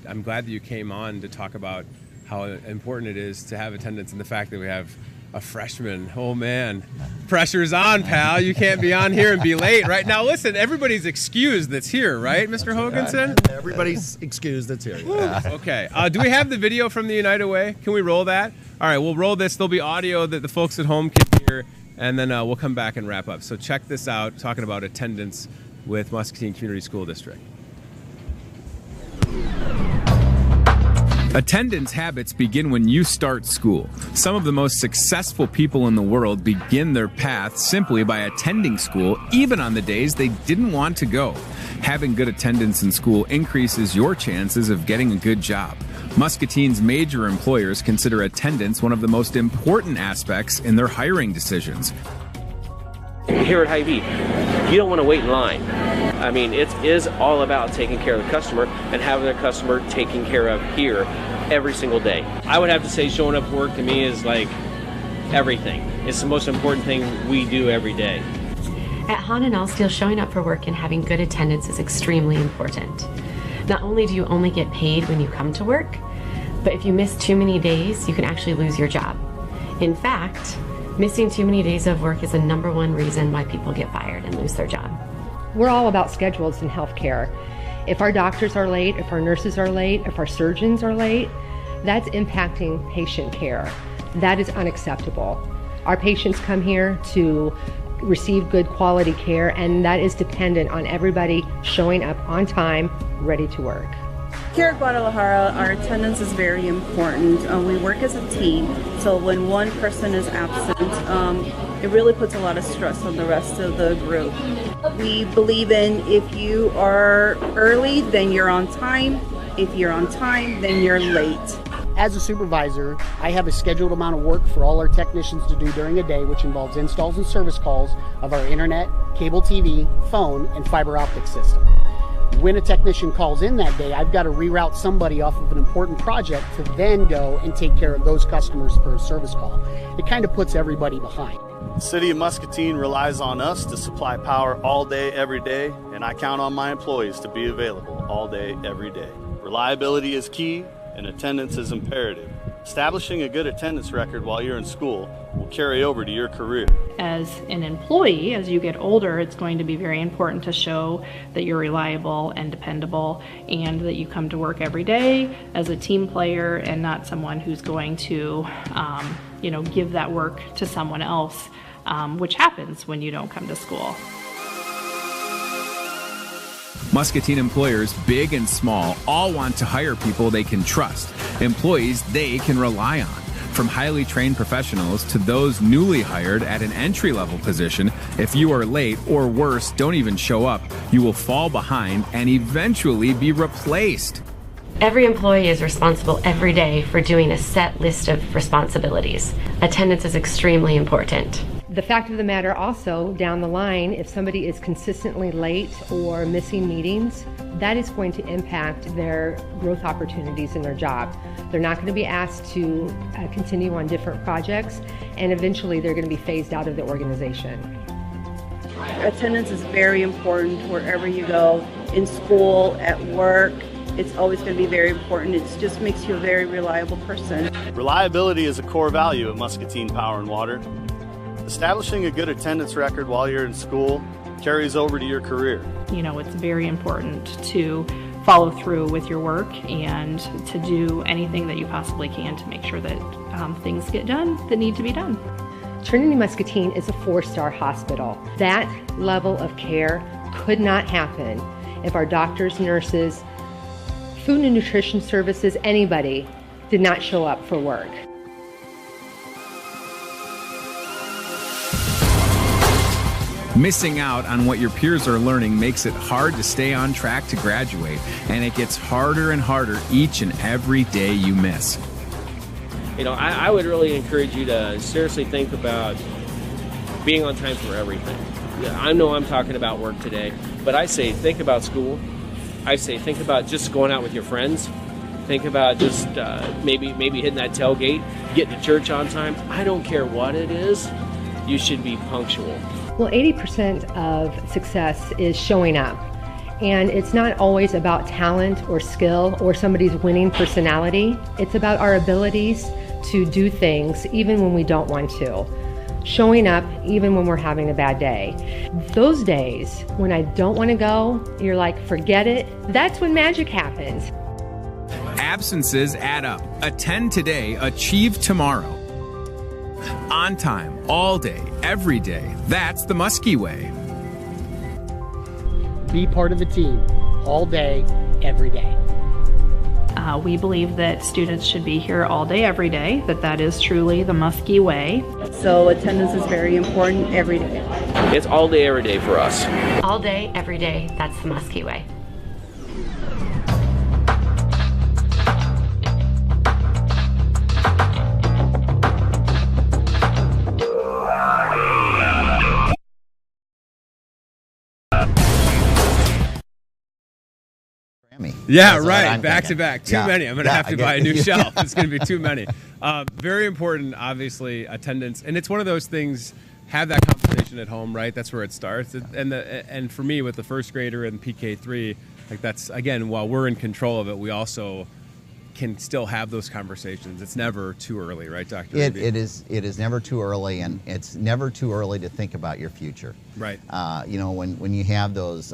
I'm glad that you came on to talk about how important it is to have attendance and the fact that we have a freshman. Oh man, pressure's on, pal. You can't be on here and be late, right? Now listen, everybody's excused that's here, right, Mr. Hoganson? Everybody's excused that's here. Okay, do we have the video from the United Way? Can we roll that? All right, we'll roll this. There'll be audio that the folks at home can hear, and then we'll come back and wrap up. So check this out, talking about attendance with Muscatine Community School District. Attendance habits begin when you start school. Some of the most successful people in the world begin their path simply by attending school, even on the days they didn't want to go. Having good attendance in school increases your chances of getting a good job. Muscatine's major employers consider attendance one of the most important aspects in their hiring decisions. Here at Hy-Vee, you don't want to wait in line. I mean, it is all about taking care of the customer and having the customer taken care of here every single day. I would have to say showing up to work to me is like everything. It's the most important thing we do every day. At Hahn & Allsteel, showing up for work and having good attendance is extremely important. Not only do you only get paid when you come to work, but if you miss too many days, you can actually lose your job. In fact, missing too many days of work is the #1 reason why people get fired and lose their job. We're all about schedules in healthcare. If our doctors are late, if our nurses are late, if our surgeons are late, that's impacting patient care. That is unacceptable. Our patients come here to receive good quality care, and that is dependent on everybody showing up on time, ready to work. Here at Guadalajara, our attendance is very important. We work as a team, so when one person is absent, it really puts a lot of stress on the rest of the group. We believe in if you are early, then you're on time. If you're on time, then you're late. As a supervisor, I have a scheduled amount of work for all our technicians to do during a day, which involves installs and service calls of our internet, cable TV, phone, and fiber optic system. When a technician calls in that day, I've got to reroute somebody off of an important project to then go and take care of those customers for a service call. It kind of puts everybody behind. The City of Muscatine relies on us to supply power all day, every day, and I count on my employees to be available all day, every day. Reliability is key, and attendance is imperative. Establishing a good attendance record while you're in school will carry over to your career. As an employee, as you get older, it's going to be very important to show that you're reliable and dependable and that you come to work every day as a team player and not someone who's going to give that work to someone else, which happens when you don't come to school. Muscatine employers, big and small, all want to hire people they can trust, employees they can rely on. From highly trained professionals to those newly hired at an entry-level position, if you are late or worse, don't even show up, you will fall behind and eventually be replaced. Every employee is responsible every day for doing a set list of responsibilities. Attendance is extremely important. The fact of the matter also, down the line, if somebody is consistently late or missing meetings, that is going to impact their growth opportunities in their job. They're not going to be asked to continue on different projects, and eventually they're going to be phased out of the organization. Attendance is very important wherever you go, in school, at work. It's always going to be very important. It just makes you a very reliable person. Reliability is a core value at Muscatine Power and Water. Establishing a good attendance record while you're in school carries over to your career. You know, it's very important to follow through with your work and to do anything that you possibly can to make sure that things get done that need to be done. Trinity Muscatine is a 4-star hospital. That level of care could not happen if our doctors, nurses, food and nutrition services, anybody did not show up for work. Missing out on what your peers are learning makes it hard to stay on track to graduate, and it gets harder and harder each and every day you miss. You know, I would really encourage you to seriously think about being on time for everything. I know I'm talking about work today, but I say think about school. I say think about just going out with your friends. Think about just maybe hitting that tailgate, getting to church on time. I don't care what it is, you should be punctual. Well, 80% of success is showing up. And it's not always about talent or skill or somebody's winning personality. It's about our abilities to do things even when we don't want to. Showing up even when we're having a bad day. Those days when I don't want to go, you're like, forget it. That's when magic happens. Absences add up. Attend today, achieve tomorrow. On time, all day, every day. That's the Muskie way. Be part of the team, all day, every day. We believe that students should be here all day, every day, that is truly the Muskie way. So attendance is very important every day. It's all day, every day for us. All day, every day, that's the Muskie way. Yeah, right. Back to back. Too many. I'm going to have to buy a new shelf. It's going to be too many. Very important, obviously, attendance. And it's one of those things, have that conversation at home, right? That's where it starts. And for me, with the first grader and PK3, like that's, again, while we're in control of it, we also can still have those conversations. It's never too early, right, Dr. It is never too early, and it's never too early to think about your future. Right. You know, when you have those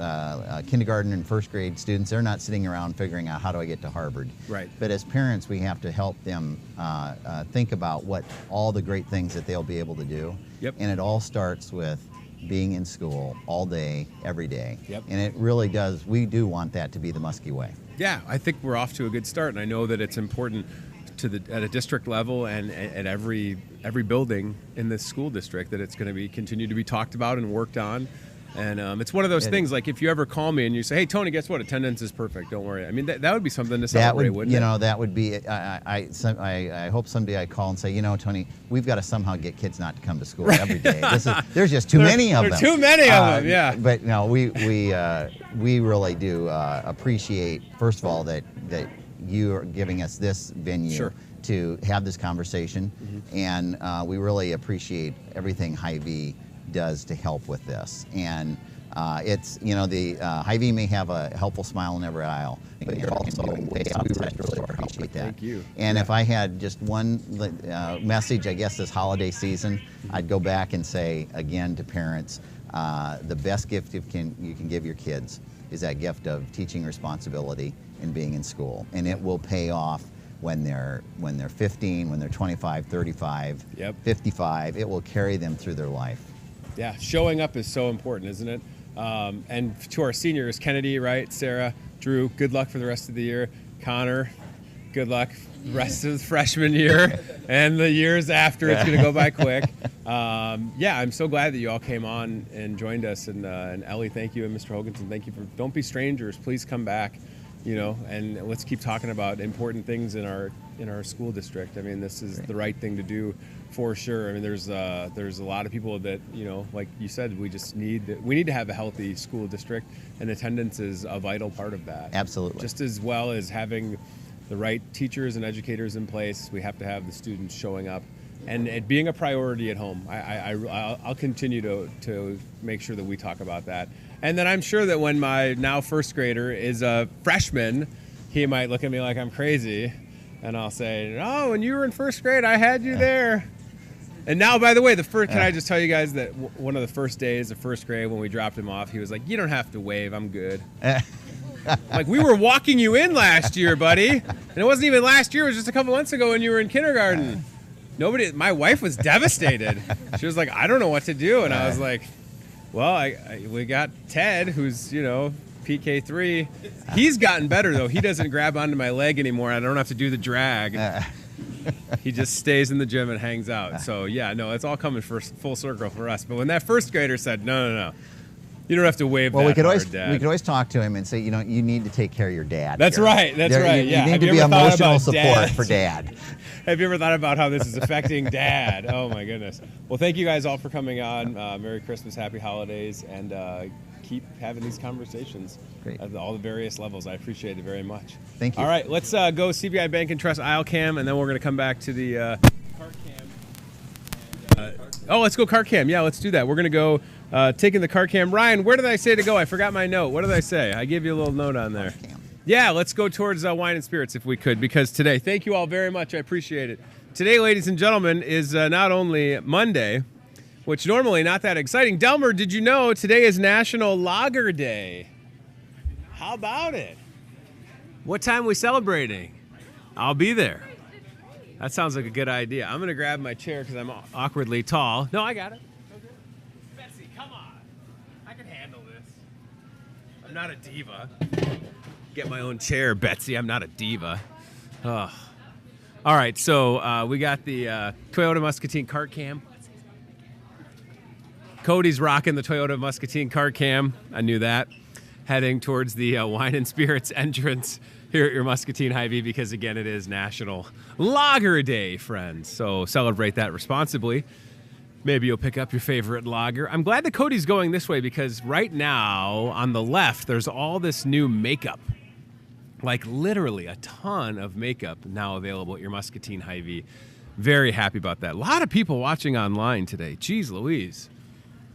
kindergarten and first grade students, they're not sitting around figuring out how do I get to Harvard. Right. But as parents, we have to help them think about what all the great things that they'll be able to do. Yep. And it all starts with being in school all day, every day. Yep. And it really does, we do want that to be the Muskie way. Yeah, I think we're off to a good start, and I know that it's important at a district level and at every building in this school district that it's going to be continue to be talked about and worked on. And it's one of those things, like if you ever call me and you say, hey, Tony, guess what? Attendance is perfect. Don't worry. I mean, that would be something to celebrate, wouldn't it? You know, that would be, I hope someday I call and say, you know, Tony, we've got to somehow get kids not to come to school every day. There's just too many of them. There are too many of them, yeah. But no, we really do appreciate, first of all, that you are giving us this venue to have this conversation. Mm-hmm. And we really appreciate everything Hy-Vee does to help with this. And it's, you know, the Hy-Vee may have a helpful smile in every aisle, but you're also way outside. Really appreciate that. Thank you. And if I had just one message, I guess this holiday season, I'd go back and say again to parents, the best gift you can give your kids is that gift of teaching responsibility and being in school, and it will pay off when they're 15, when they're 25, 35, 55. It will carry them through their life. Yeah, showing up is so important, isn't it? And to our seniors, Kennedy, right, Sarah, Drew, good luck for the rest of the year. Connor, Good luck rest of the freshman year and the years after. It's going to go by quick. Yeah, I'm so glad that you all came on and joined us. And Ellie, thank you, and Mr. Hoganson, thank you. Don't be strangers. Please come back, and let's keep talking about important things in our school district. I mean, this is the right thing to do for sure. I mean, there's a lot of people that, like you said, we need to have a healthy school district, and attendance is a vital part of that. Absolutely. Just as well as having the right teachers and educators in place, we have to have the students showing up, and it being a priority at home. I'll continue to make sure that we talk about that. And then I'm sure that when my now first grader is a freshman, he might look at me like I'm crazy, and I'll say, "Oh, when you were in first grade, I had you there." And now, by the way, can I just tell you guys that one of the first days of first grade when we dropped him off, he was like, "You don't have to wave, I'm good." Like, we were walking you in last year, buddy. And it wasn't even last year, it was just a couple months ago when you were in kindergarten. My wife was devastated. She was like, "I don't know what to do." And I was like, well, we got Ted, who's, PK3. He's gotten better, though. He doesn't grab onto my leg anymore. I don't have to do the drag. He just stays in the gym and hangs out. So, yeah, no, it's all coming full circle for us. But when that first grader said, no, you don't have to wave well, that we could hard, Dad. We could always talk to him and say, you need to take care of your dad. That's here. right. That's right. You Yeah. need to be emotional support for Dad. Have you ever thought about how this is affecting Dad? Oh, my goodness. Well, thank you guys all for coming on. Merry Christmas, Happy Holidays, and keep having these conversations at all the various levels. I appreciate it very much. Thank you. All right, let's go CBI Bank and Trust aisle cam, and then we're going to come back to the cart cam. Let's go cart cam. Yeah, let's do that. We're going to go taking the cart cam. Ryan, where did I say to go? I forgot my note. What did I say? I gave you a little note on there. Yeah, let's go towards wine and spirits if we could, because today, thank you all very much. I appreciate it. Today, ladies and gentlemen, is not only Monday, which normally not that exciting. Delmer, did you know today is National Lager Day? How about it? What time are we celebrating? I'll be there. That sounds like a good idea. I'm going to grab my chair because I'm awkwardly tall. No, I got it. Betsy, come on. I can handle this. I'm not a diva. Get my own chair, Betsy. I'm not a diva. Oh. All right, so we got the Toyota Muscatine cart cam. Cody's rocking the Toyota Muscatine cart cam. I knew that. Heading towards the wine and spirits entrance here at your Muscatine Hy-Vee, because, again, it is National Lager Day, friends. So celebrate that responsibly. Maybe you'll pick up your favorite lager. I'm glad that Cody's going this way, because right now on the left, there's all this new makeup. Like, literally a ton of makeup now available at your Muscatine Hy-Vee. Very happy about that. A lot of people watching online today. Jeez Louise.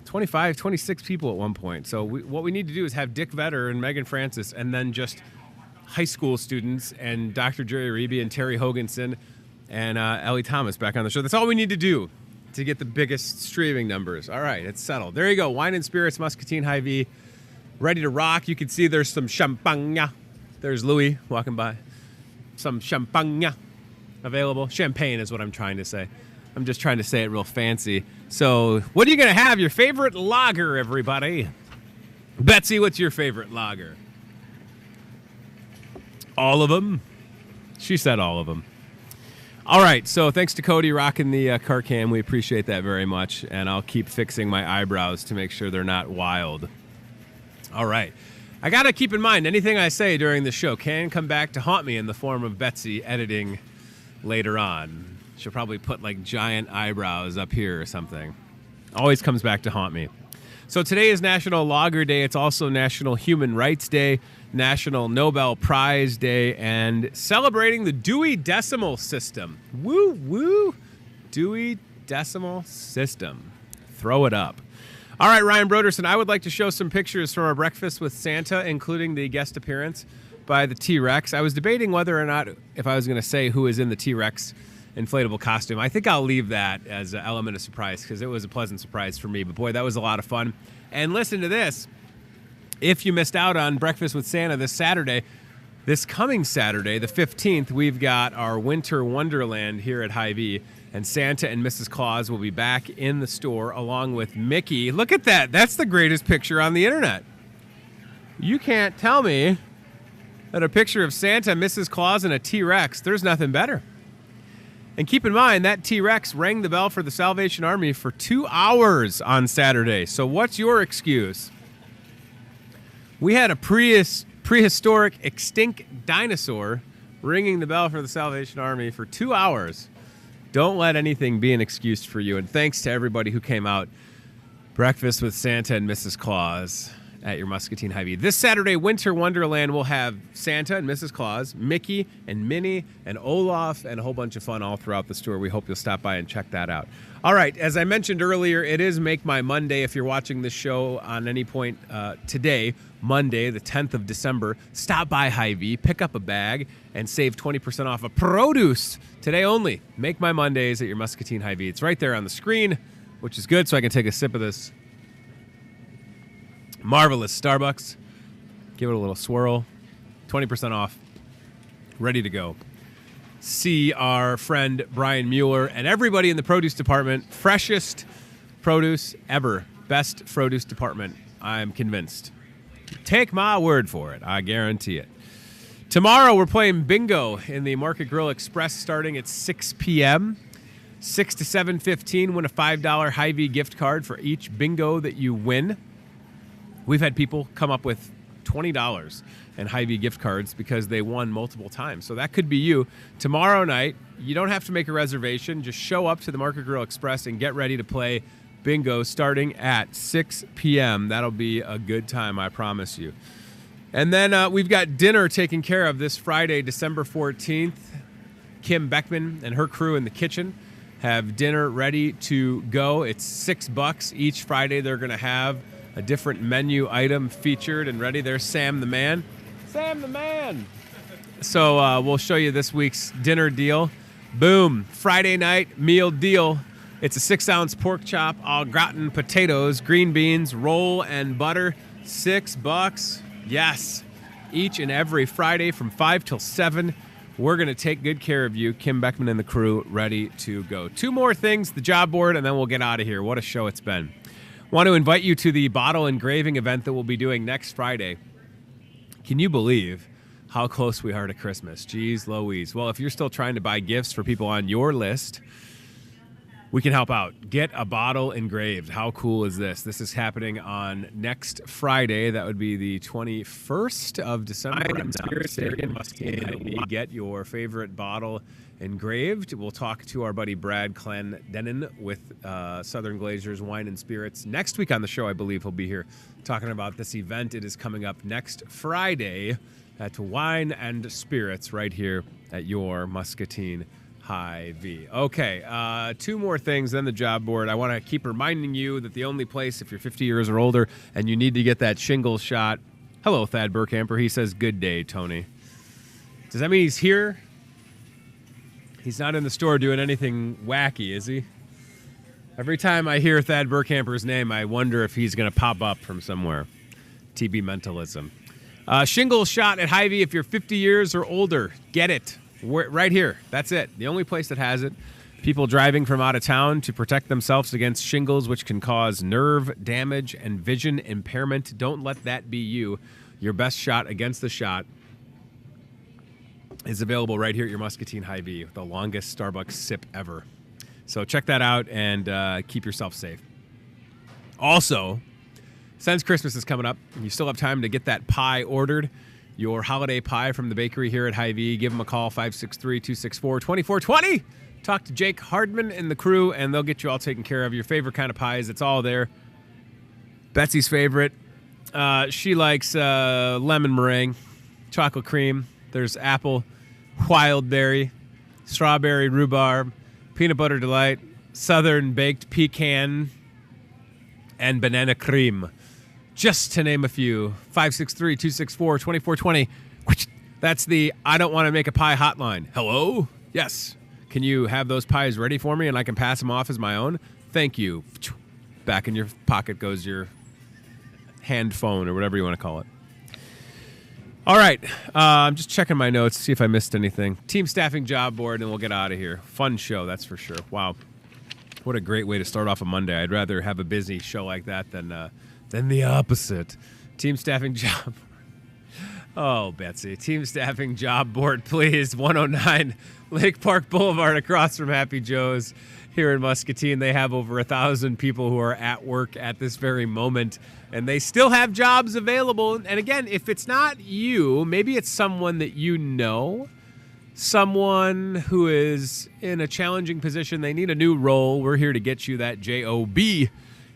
25, 26 people at one point. So what we need to do is have Dick Vetter and Megan Francis, and then just high school students and Dr. Jerry Reby and Terry Hoganson and Ellie Thomas back on the show. That's all we need to do to get the biggest streaming numbers. All right, it's settled. There you go. Wine and Spirits, Muscatine Hy-Vee. Ready to rock. You can see there's some champagne. There's Louis walking by. Some champagne available. Champagne is what I'm trying to say. I'm just trying to say it real fancy. So, what are you going to have? Your favorite lager, everybody. Betsy, what's your favorite lager? All of them? She said all of them. All right, so thanks to Cody rocking the cart cam. We appreciate that very much. And I'll keep fixing my eyebrows to make sure they're not wild. All right. I got to keep in mind, anything I say during the show can come back to haunt me in the form of Betsy editing later on. She'll probably put like giant eyebrows up here or something. Always comes back to haunt me. So today is National Lager Day. It's also National Human Rights Day, National Nobel Prize Day, and celebrating the Dewey Decimal System. Woo, woo. Dewey Decimal System. Throw it up. All right, Ryan Broderson, I would like to show some pictures from our breakfast with Santa, including the guest appearance by the T-Rex. I was debating whether or not if I was going to say who is in the T-Rex inflatable costume. I think I'll leave that as an element of surprise, because it was a pleasant surprise for me. But boy, that was a lot of fun. And listen to this. If you missed out on Breakfast with Santa this coming Saturday, the 15th, we've got our Winter Wonderland here at Hy-Vee. And Santa and Mrs. Claus will be back in the store along with Mickey. Look at that. That's the greatest picture on the internet. You can't tell me And a picture of Santa, Mrs. Claus, and a T-Rex. There's nothing better. And keep in mind, that T-Rex rang the bell for the Salvation Army for 2 hours on Saturday. So what's your excuse? We had a prehistoric extinct dinosaur ringing the bell for the Salvation Army for 2 hours. Don't let anything be an excuse for you. And thanks to everybody who came out. Breakfast with Santa and Mrs. Claus at your Muscatine Hy-Vee. This Saturday, Winter Wonderland will have Santa and Mrs. Claus, Mickey and Minnie and Olaf, and a whole bunch of fun all throughout the store. We hope you'll stop by and check that out. All right, as I mentioned earlier, it is Make My Monday. If you're watching this show on any point today, Monday, the 10th of December, stop by Hy-Vee, pick up a bag, and save 20% off of produce today only. Make My Mondays at your Muscatine Hy-Vee. It's right there on the screen, which is good, so I can take a sip of this marvelous Starbucks. Give it a little swirl. 20% off. Ready to go. See our friend Brian Mueller and everybody in the produce department. Freshest produce ever. Best produce department, I'm convinced. Take my word for it. I guarantee it. Tomorrow we're playing bingo in the Market Grill Express starting at 6 p.m. 6 to 7:15. Win a $5 Hy-Vee gift card for each bingo that you win. We've had people come up with $20 in Hy-Vee gift cards because they won multiple times. So that could be you. Tomorrow night, you don't have to make a reservation. Just show up to the Market Grill Express and get ready to play bingo starting at 6 p.m. That'll be a good time, I promise you. And then we've got dinner taken care of this Friday, December 14th. Kim Beckman and her crew in the kitchen have dinner ready to go. It's $6 each Friday. They're going to have a different menu item featured and ready. There's Sam the Man. Sam the Man! So we'll show you this week's dinner deal. Boom. Friday night meal deal. It's a 6-ounce pork chop, au gratin potatoes, green beans, roll, and butter. $6. Yes. Each and every Friday from 5 till 7. We're going to take good care of you. Kim Beckman and the crew ready to go. 2 more things, the job board, and then we'll get out of here. What a show it's been. Want to invite you to the bottle engraving event that we'll be doing next Friday. Can you believe how close we are to Christmas? Jeez Louise. Well, if you're still trying to buy gifts for people on your list, we can help out. Get a bottle engraved. How cool is this? This is happening on next Friday. That would be the 21st of December. Get your favorite bottle engraved. We'll talk to our buddy Brad Clendenin with Southern Glazers Wine and Spirits. Next week on the show, I believe he'll be here talking about this event. It is coming up next Friday at Wine and Spirits right here at your Muscatine Hy-Vee. Okay, 2 more things, then the job board. I want to keep reminding you that the only place, if you're 50 years or older and you need to get that shingles shot. Hello, Thad Burkamper. He says, good day, Tony. Does that mean he's here? He's not in the store doing anything wacky, is he? Every time I hear Thad Burkamper's name, I wonder if he's going to pop up from somewhere. TB mentalism. Shingles shot at Hy-Vee if you're 50 years or older. Get it. We're right here. That's it. The only place that has it. People driving from out of town to protect themselves against shingles, which can cause nerve damage and vision impairment. Don't let that be you. Your best shot against the shot is available right here at your Muscatine Hy-Vee, the longest Starbucks sip ever. So check that out and keep yourself safe. Also, since Christmas is coming up, you still have time to get that pie ordered. Your holiday pie from the bakery here at Hy-Vee. Give them a call, 563-264-2420. Talk to Jake Hardman and the crew, and they'll get you all taken care of. Your favorite kind of pies, it's all there. Betsy's favorite. She likes lemon meringue, chocolate cream. There's apple, wild berry, strawberry rhubarb, peanut butter delight, southern baked pecan, and banana cream. Just to name a few. 563-264-2420. That's the I don't want to make a pie hotline. Hello? Yes. Can you have those pies ready for me and I can pass them off as my own? Thank you. Back in your pocket goes your hand phone or whatever you want to call it. All right. I'm just checking my notes, see if I missed anything. Team staffing job board, and we'll get out of here. Fun show, that's for sure. Wow. What a great way to start off a Monday. I'd rather have a busy show like that than the opposite. Team staffing job. Oh, Betsy. Team staffing job board, please. 109 Lake Park Boulevard across from Happy Joe's here in Muscatine. They have over 1,000 people who are at work at this very moment, and they still have jobs available. And again, if it's not you, maybe it's someone that you know, someone who is in a challenging position. They need a new role. We're here to get you that job.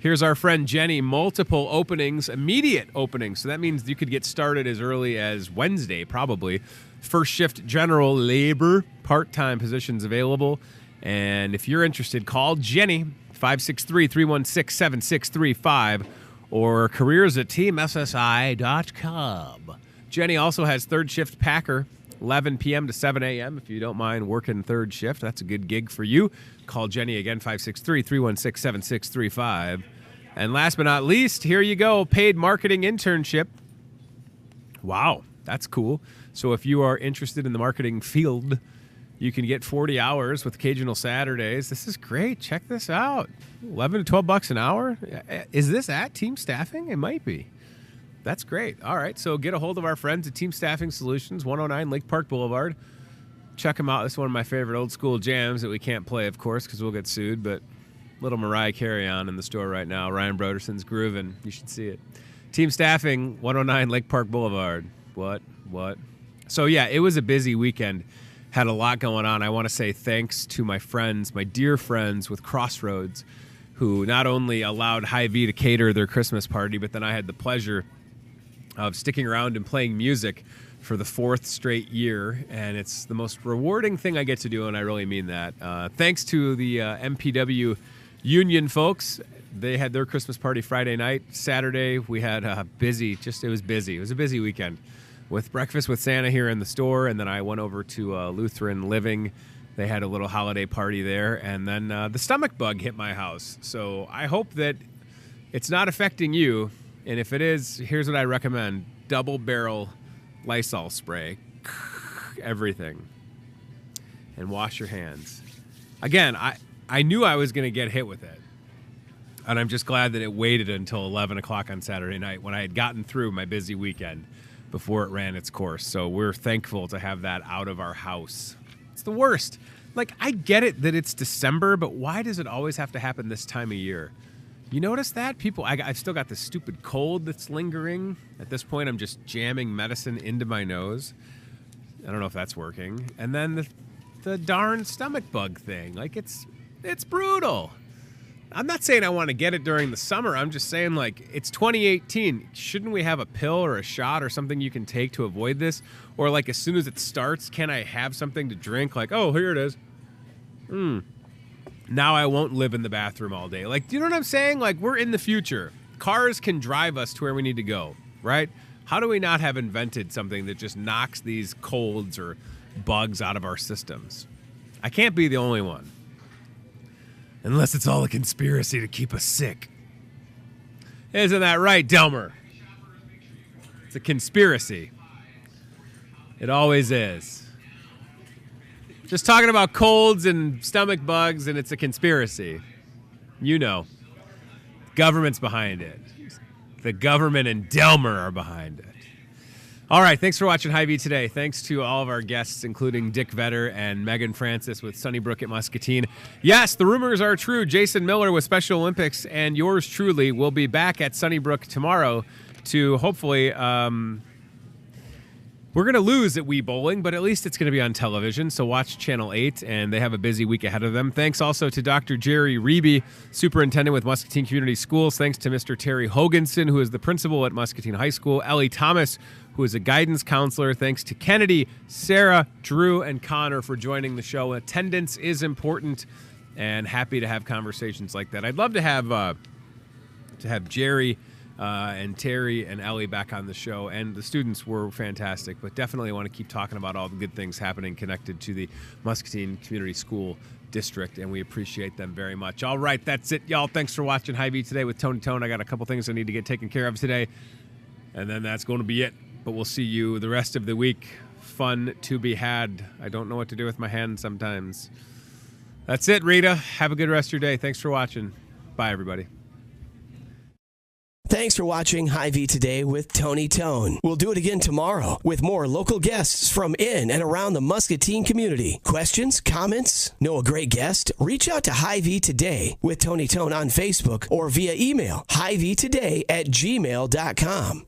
Here's our friend Jenny. Multiple openings, immediate openings. So that means you could get started as early as Wednesday, probably. First shift general labor, part-time positions available. And if you're interested, call Jenny, 563-316-7635, or careers@teamssi.com. Jenny also has third shift packer, 11 p.m. to 7 a.m. If you don't mind working third shift, that's a good gig for you. Call Jenny again, 563-316-7635. And last but not least, here you go, paid marketing internship. Wow, that's cool. So if you are interested in the marketing field, you can get 40 hours with occasional Saturdays. This is great. Check this out. 11 to 12 bucks an hour. Is this at Team Staffing? It might be. That's great. All right, so get a hold of our friends at Team Staffing Solutions, 109 Lake Park Boulevard. Check them out. This is one of my favorite old school jams that we can't play, of course, because we'll get sued, but little Mariah Carey on in the store right now. Ryan Broderson's grooving. You should see it. Team Staffing, 109 Lake Park Boulevard. What? So, yeah, it was a busy weekend. Had a lot going on. I want to say thanks to my friends, my dear friends with Crossroads, who not only allowed Hy-Vee to cater their Christmas party, but then I had the pleasure of sticking around and playing music for the 4th straight year, and it's the most rewarding thing I get to do, and I really mean that. Thanks to the MPW union folks. They had their Christmas party Friday night. Saturday, we had it was busy. It was a busy weekend with breakfast with Santa here in the store, and then I went over to Lutheran Living. They had a little holiday party there, and then the stomach bug hit my house. So I hope that it's not affecting you, and if it is, here's what I recommend. Double barrel Lysol spray, everything, and wash your hands. Again, I knew I was going to get hit with it, and I'm just glad that it waited until 11 o'clock on Saturday night when I had gotten through my busy weekend before it ran its course. So we're thankful to have that out of our house. It's the worst. Like, I get it that it's December, but why does it always have to happen this time of year? You notice that? I've still got this stupid cold that's lingering. At this point, I'm just jamming medicine into my nose. I don't know if that's working. And then the darn stomach bug thing. Like, it's brutal. I'm not saying I want to get it during the summer. I'm just saying, like, it's 2018. Shouldn't we have a pill or a shot or something you can take to avoid this? Or, like, as soon as it starts, can I have something to drink? Like, oh, here it is. Now I won't live in the bathroom all day. Like, do you know what I'm saying? Like, we're in the future. Cars can drive us to where we need to go, right? How do we not have invented something that just knocks these colds or bugs out of our systems? I can't be the only one. Unless it's all a conspiracy to keep us sick. Isn't that right, Delmer? It's a conspiracy. It always is. Just talking about colds and stomach bugs, and it's a conspiracy. You know. Government's behind it. The government and Delmer are behind it. All right, thanks for watching Hy-Vee today. Thanks to all of our guests, including Dick Vetter and Megan Francis with Sunnybrook at Muscatine. Yes, the rumors are true. Jason Miller with Special Olympics and yours truly will be back at Sunnybrook tomorrow to hopefully... We're going to lose at Wii Bowling, but at least it's going to be on television, so watch Channel 8, and they have a busy week ahead of them. Thanks also to Dr. Jerry Reeby, superintendent with Muscatine Community Schools. Thanks to Mr. Terry Hoganson, who is the principal at Muscatine High School. Ellie Thomas, who is a guidance counselor. Thanks to Kennedy, Sarah, Drew, and Connor for joining the show. Attendance is important, and happy to have conversations like that. I'd love to have Jerry and Terry and Ellie back on the show, and the students were fantastic, but definitely want to keep talking about all the good things happening connected to the Muscatine Community School District, and we appreciate them very much. All right, that's it, y'all. Thanks for watching Hy-Vee today with Tony Tone. I got a couple things I need to get taken care of today, and then that's going to be it, but we'll see you the rest of the week. Fun to be had. I don't know what to do with my hands sometimes. That's it, Rita. Have a good rest of your day. Thanks for watching. Bye, everybody. Thanks for watching Hy-Vee Today with Tony Tone. We'll do it again tomorrow with more local guests from in and around the Muscatine community. Questions, comments, know a great guest? Reach out to Hy-Vee Today with Tony Tone on Facebook or via email, hyveetoday@gmail.com.